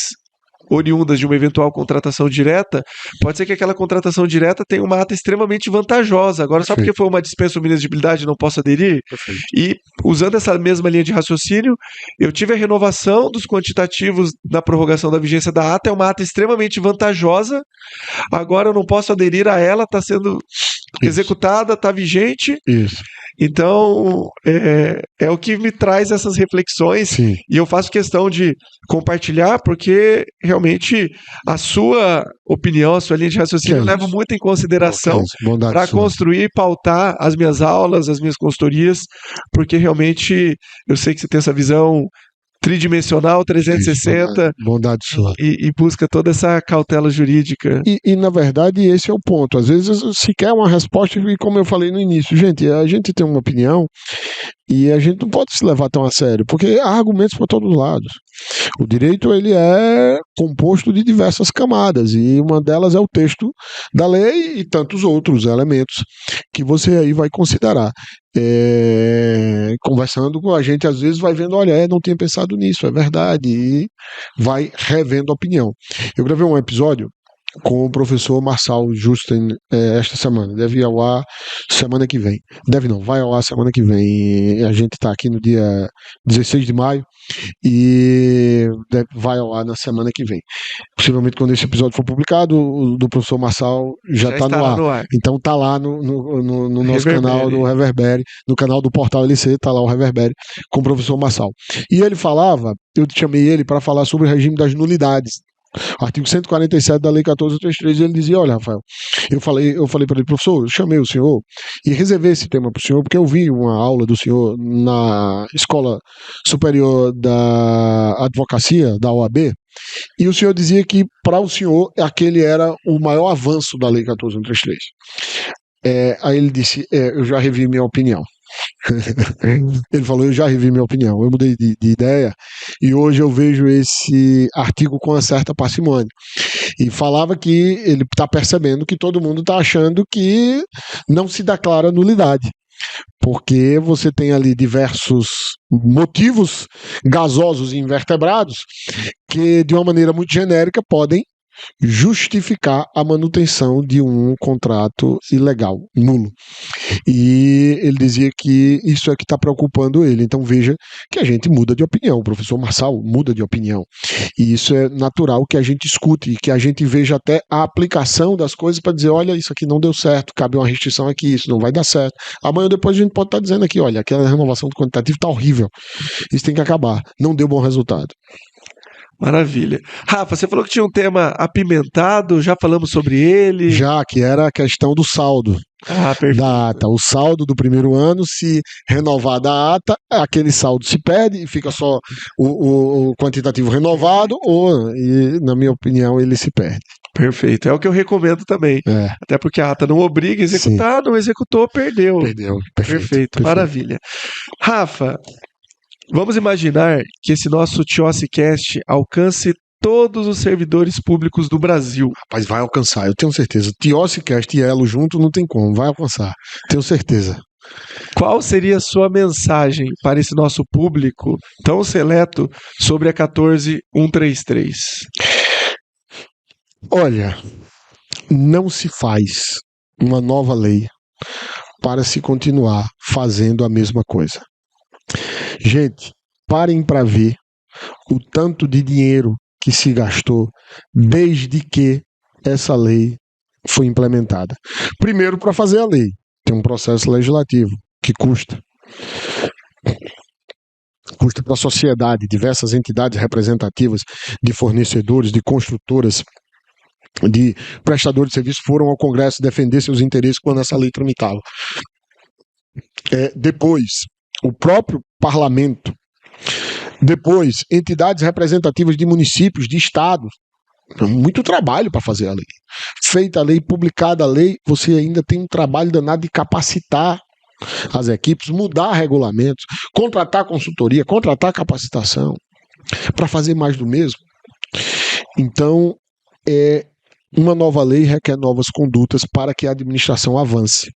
oriundas de uma eventual contratação direta, pode ser que aquela contratação direta tenha uma ata extremamente vantajosa. Agora, só porque foi uma dispensa ou inexigibilidade não posso aderir? Perfeito. E, usando essa mesma linha de raciocínio, eu tive a renovação dos quantitativos na prorrogação da vigência da ata, é uma ata extremamente vantajosa, agora eu não posso aderir a ela, está sendo executada, está vigente. Isso. Então, é o que me traz essas reflexões. Sim. E eu faço questão de compartilhar, porque realmente a sua opinião, a sua linha de raciocínio eu levo muito em consideração para construir e pautar as minhas aulas, as minhas consultorias, porque realmente eu sei que você tem essa visão tridimensional, 360, bondade sua. E busca toda essa cautela jurídica. E, na verdade, esse é o ponto. Às vezes se quer uma resposta, e como eu falei no início, a gente tem uma opinião e a gente não pode se levar tão a sério, porque há argumentos para todos os lados. O direito ele é composto de diversas camadas, e uma delas é o texto da lei e tantos outros elementos que você aí vai considerar. Conversando com a gente, às vezes vai vendo, olha, não tinha pensado nisso, é verdade, e vai revendo a opinião. Eu gravei um episódio com o professor Marçal Justin esta semana, deve ir ao ar semana que vem, vai ao ar semana que vem, a gente está aqui no dia 16 de maio e vai ao ar na semana que vem, possivelmente quando esse episódio for publicado, o do professor Marçal já está no ar, então está lá no nosso canal do Reverbere, no canal do Portal LC, está lá o Reverbere com o professor Marçal, e ele falava, eu chamei ele para falar sobre o regime das nulidades, artigo 147 da Lei 14.833, ele dizia, olha, Rafael, eu falei para ele, professor, eu chamei o senhor e reservei esse tema para o senhor, porque eu vi uma aula do senhor na Escola Superior da Advocacia, da OAB, E o senhor dizia que, para o senhor, aquele era o maior avanço da Lei 14.133. Aí ele disse, eu já revi minha opinião. Ele falou, eu já revi minha opinião, eu mudei de ideia e hoje eu vejo esse artigo com uma certa parcimônia. E falava que ele está percebendo que todo mundo está achando que não se declara nulidade, porque você tem ali diversos motivos gasosos e invertebrados que, de uma maneira muito genérica, podem justificar a manutenção de um contrato ilegal, nulo. E ele dizia que isso é que está preocupando ele. Então veja que a gente muda de opinião, o professor Marçal muda de opinião. E isso é natural que a gente escute e que a gente veja até a aplicação das coisas para dizer, olha, isso aqui não deu certo, cabe uma restrição aqui, isso não vai dar certo. Amanhã ou depois a gente pode estar dizendo aqui, olha, aquela renovação do quantitativo está horrível, isso tem que acabar, não deu bom resultado. Maravilha. Rafa, você falou que tinha um tema apimentado, já falamos sobre ele. Já, que era a questão do saldo da ata. O saldo do primeiro ano, se renovada a ata, aquele saldo se perde e fica só o quantitativo renovado, e, na minha opinião, ele se perde. Perfeito, é o que eu recomendo também. Até porque a ata não obriga a executar, não executou, perdeu. Perdeu, perfeito. Maravilha. Rafa, vamos imaginar que esse nosso TiosiCast alcance todos os servidores públicos do Brasil. Rapaz, vai alcançar, eu tenho certeza. TiosiCast e Elo junto não tem como, vai alcançar, tenho certeza. Qual seria a sua mensagem para esse nosso público tão seleto sobre a 14.133? Olha, não se faz uma nova lei para se continuar fazendo a mesma coisa. Gente, parem para ver o tanto de dinheiro que se gastou desde que essa lei foi implementada. Primeiro, para fazer a lei, tem um processo legislativo que custa. Custa para a sociedade, diversas entidades representativas de fornecedores, de construtoras, de prestadores de serviços foram ao Congresso defender seus interesses quando essa lei tramitava. Depois, o próprio parlamento, depois, entidades representativas de municípios, de estados, muito trabalho para fazer a lei. Feita a lei, publicada a lei, você ainda tem um trabalho danado de capacitar as equipes, mudar regulamentos, contratar consultoria, contratar capacitação, para fazer mais do mesmo. Então, uma nova lei requer novas condutas para que a administração avance.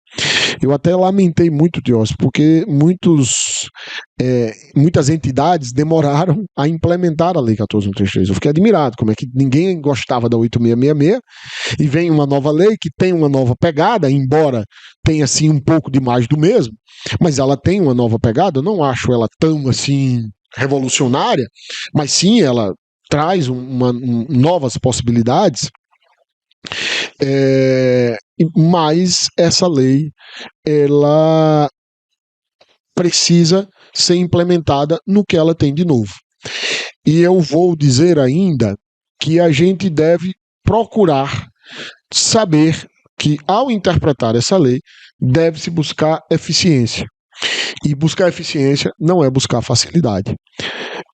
Eu até lamentei muito, Tios, porque muitas entidades demoraram a implementar a Lei 14.133. Eu fiquei admirado, como é que ninguém gostava da 8666 e vem uma nova lei que tem uma nova pegada, embora tenha assim um pouco de mais do mesmo, mas ela tem uma nova pegada. Eu não acho ela tão assim revolucionária, mas sim ela traz novas possibilidades. Mas essa lei ela precisa ser implementada no que ela tem de novo. E eu vou dizer ainda que a gente deve procurar saber que, ao interpretar essa lei, deve-se buscar eficiência. E buscar eficiência não é buscar facilidade.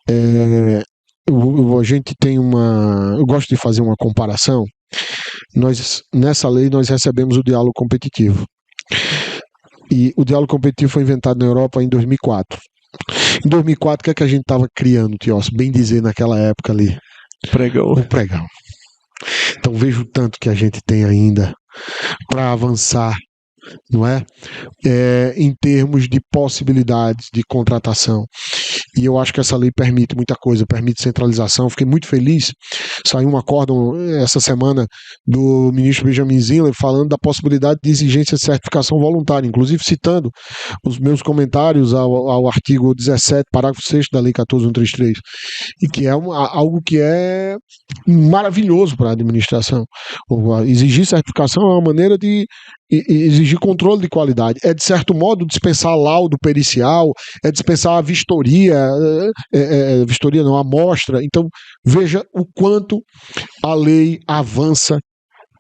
A gente tem eu gosto de fazer uma comparação. Nessa lei nós recebemos o diálogo competitivo. E o diálogo competitivo foi inventado na Europa em 2004. Em 2004, o que é que a gente estava criando, Tios? Bem dizer, naquela época ali. Pregão. O pregão. Então veja o tanto que a gente tem ainda para avançar, não é? Em termos de possibilidades de contratação. E eu acho que essa lei permite muita coisa, permite centralização. Fiquei muito feliz. Saiu um acórdão essa semana do ministro Benjamin Zimler falando da possibilidade de exigência de certificação voluntária, inclusive citando os meus comentários ao artigo 17, parágrafo 6º da Lei 14.133, e que é algo que é maravilhoso para a administração. Exigir certificação é uma maneira de exigir controle de qualidade, de certo modo dispensar laudo pericial, dispensar a vistoria, a amostra. Então veja o quanto a lei avança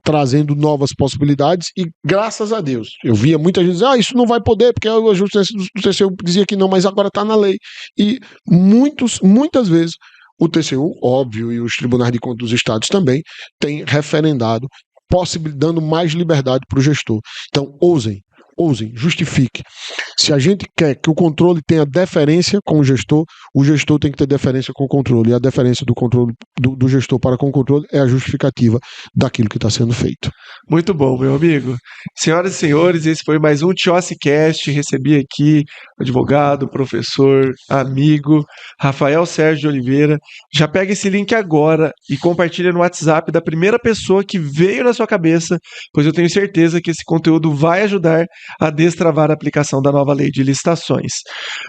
trazendo novas possibilidades e graças a Deus, eu via muita gente dizer, isso não vai poder porque a justiça do TCU dizia que não, mas agora está na lei. E muitas vezes O TCU, óbvio, e os tribunais de contas dos estados também têm referendado, dando mais liberdade para o gestor. Então, ousem, justifique. Se a gente quer que o controle tenha deferência com o gestor tem que ter deferência com o controle. E a deferência do controle do gestor para com o controle é a justificativa daquilo que está sendo feito. Muito bom, meu amigo. Senhoras e senhores, esse foi mais um TIOSCast. Recebi aqui o advogado, professor, amigo, Rafael Sérgio de Oliveira. Já pega esse link agora e compartilha no WhatsApp da primeira pessoa que veio na sua cabeça, pois eu tenho certeza que esse conteúdo vai ajudar a destravar a aplicação da nova lei de licitações.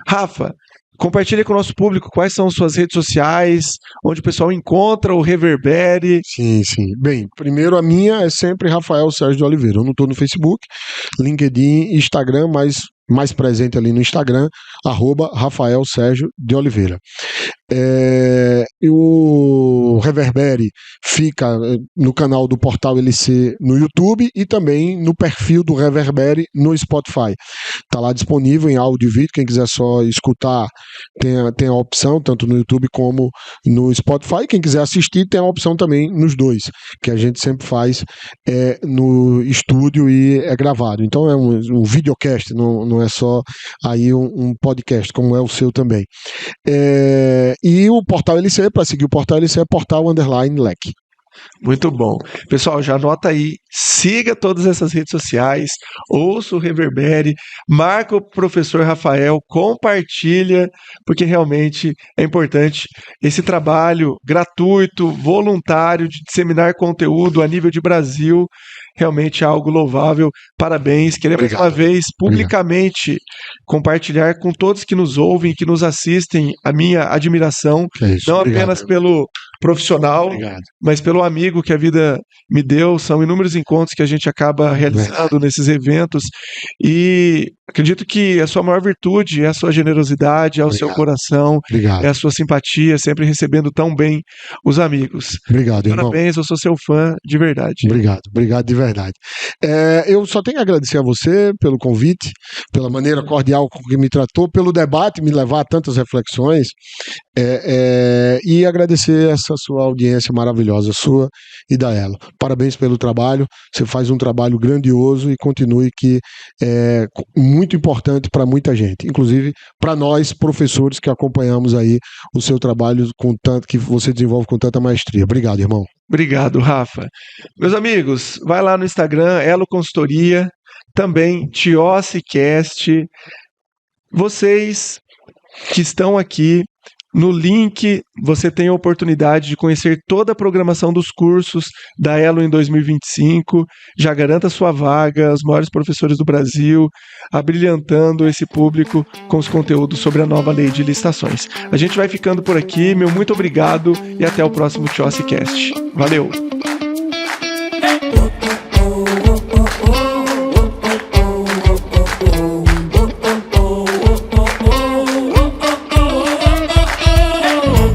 Rafa, compartilhe com o nosso público quais são suas redes sociais, onde o pessoal encontra o Reverbere. Sim. Bem, primeiro a minha é sempre Rafael Sérgio de Oliveira. Eu não estou no Facebook, LinkedIn, Instagram, mas mais presente ali no Instagram, @Rafael Sérgio de Oliveira. E o Reverbere fica no canal do Portal LC no YouTube e também no perfil do Reverbere no Spotify. Está lá disponível em áudio e vídeo, quem quiser só escutar tem a opção, tanto no YouTube como no Spotify. Quem quiser assistir tem a opção também nos dois, que a gente sempre faz no estúdio e é gravado. Então é um videocast, não é só aí um podcast, como é o seu também. E o Portal LC, para seguir o Portal LC, é Portal_LEC. Muito bom. Pessoal, já anota aí, siga todas essas redes sociais, ouça o Reverbere, marca o professor Rafael, compartilha, porque realmente é importante esse trabalho gratuito, voluntário, de disseminar conteúdo a nível de Brasil, realmente é algo louvável. Parabéns. Queremos uma vez publicamente compartilhar com todos que nos ouvem, que nos assistem, a minha admiração, não apenas pelo profissional, mas pelo amigo que a vida me deu. São inúmeros encontros que a gente acaba realizando nesses eventos e acredito que a sua maior virtude é a sua generosidade, é o seu coração, é a sua simpatia, sempre recebendo tão bem os amigos. Obrigado, irmão. Parabéns, eu sou seu fã de verdade. Obrigado de verdade. Eu só tenho a agradecer a você pelo convite, pela maneira cordial com que me tratou, pelo debate, me levar a tantas reflexões, e agradecer essa sua audiência maravilhosa, sua e da Elo. Parabéns pelo trabalho, você faz um trabalho grandioso e continue, que é muito importante para muita gente, inclusive para nós, professores, que acompanhamos aí o seu trabalho que você desenvolve com tanta maestria. Obrigado, irmão. Obrigado, Rafa. Meus amigos, vai lá no Instagram, Elo Consultoria, também TIOSCast. Vocês que estão aqui, no link você tem a oportunidade de conhecer toda a programação dos cursos da Elo em 2025. Já garanta sua vaga, os maiores professores do Brasil, abrilhantando esse público com os conteúdos sobre a nova lei de licitações. A gente vai ficando por aqui, meu muito obrigado e até o próximo TIOSCast. Valeu!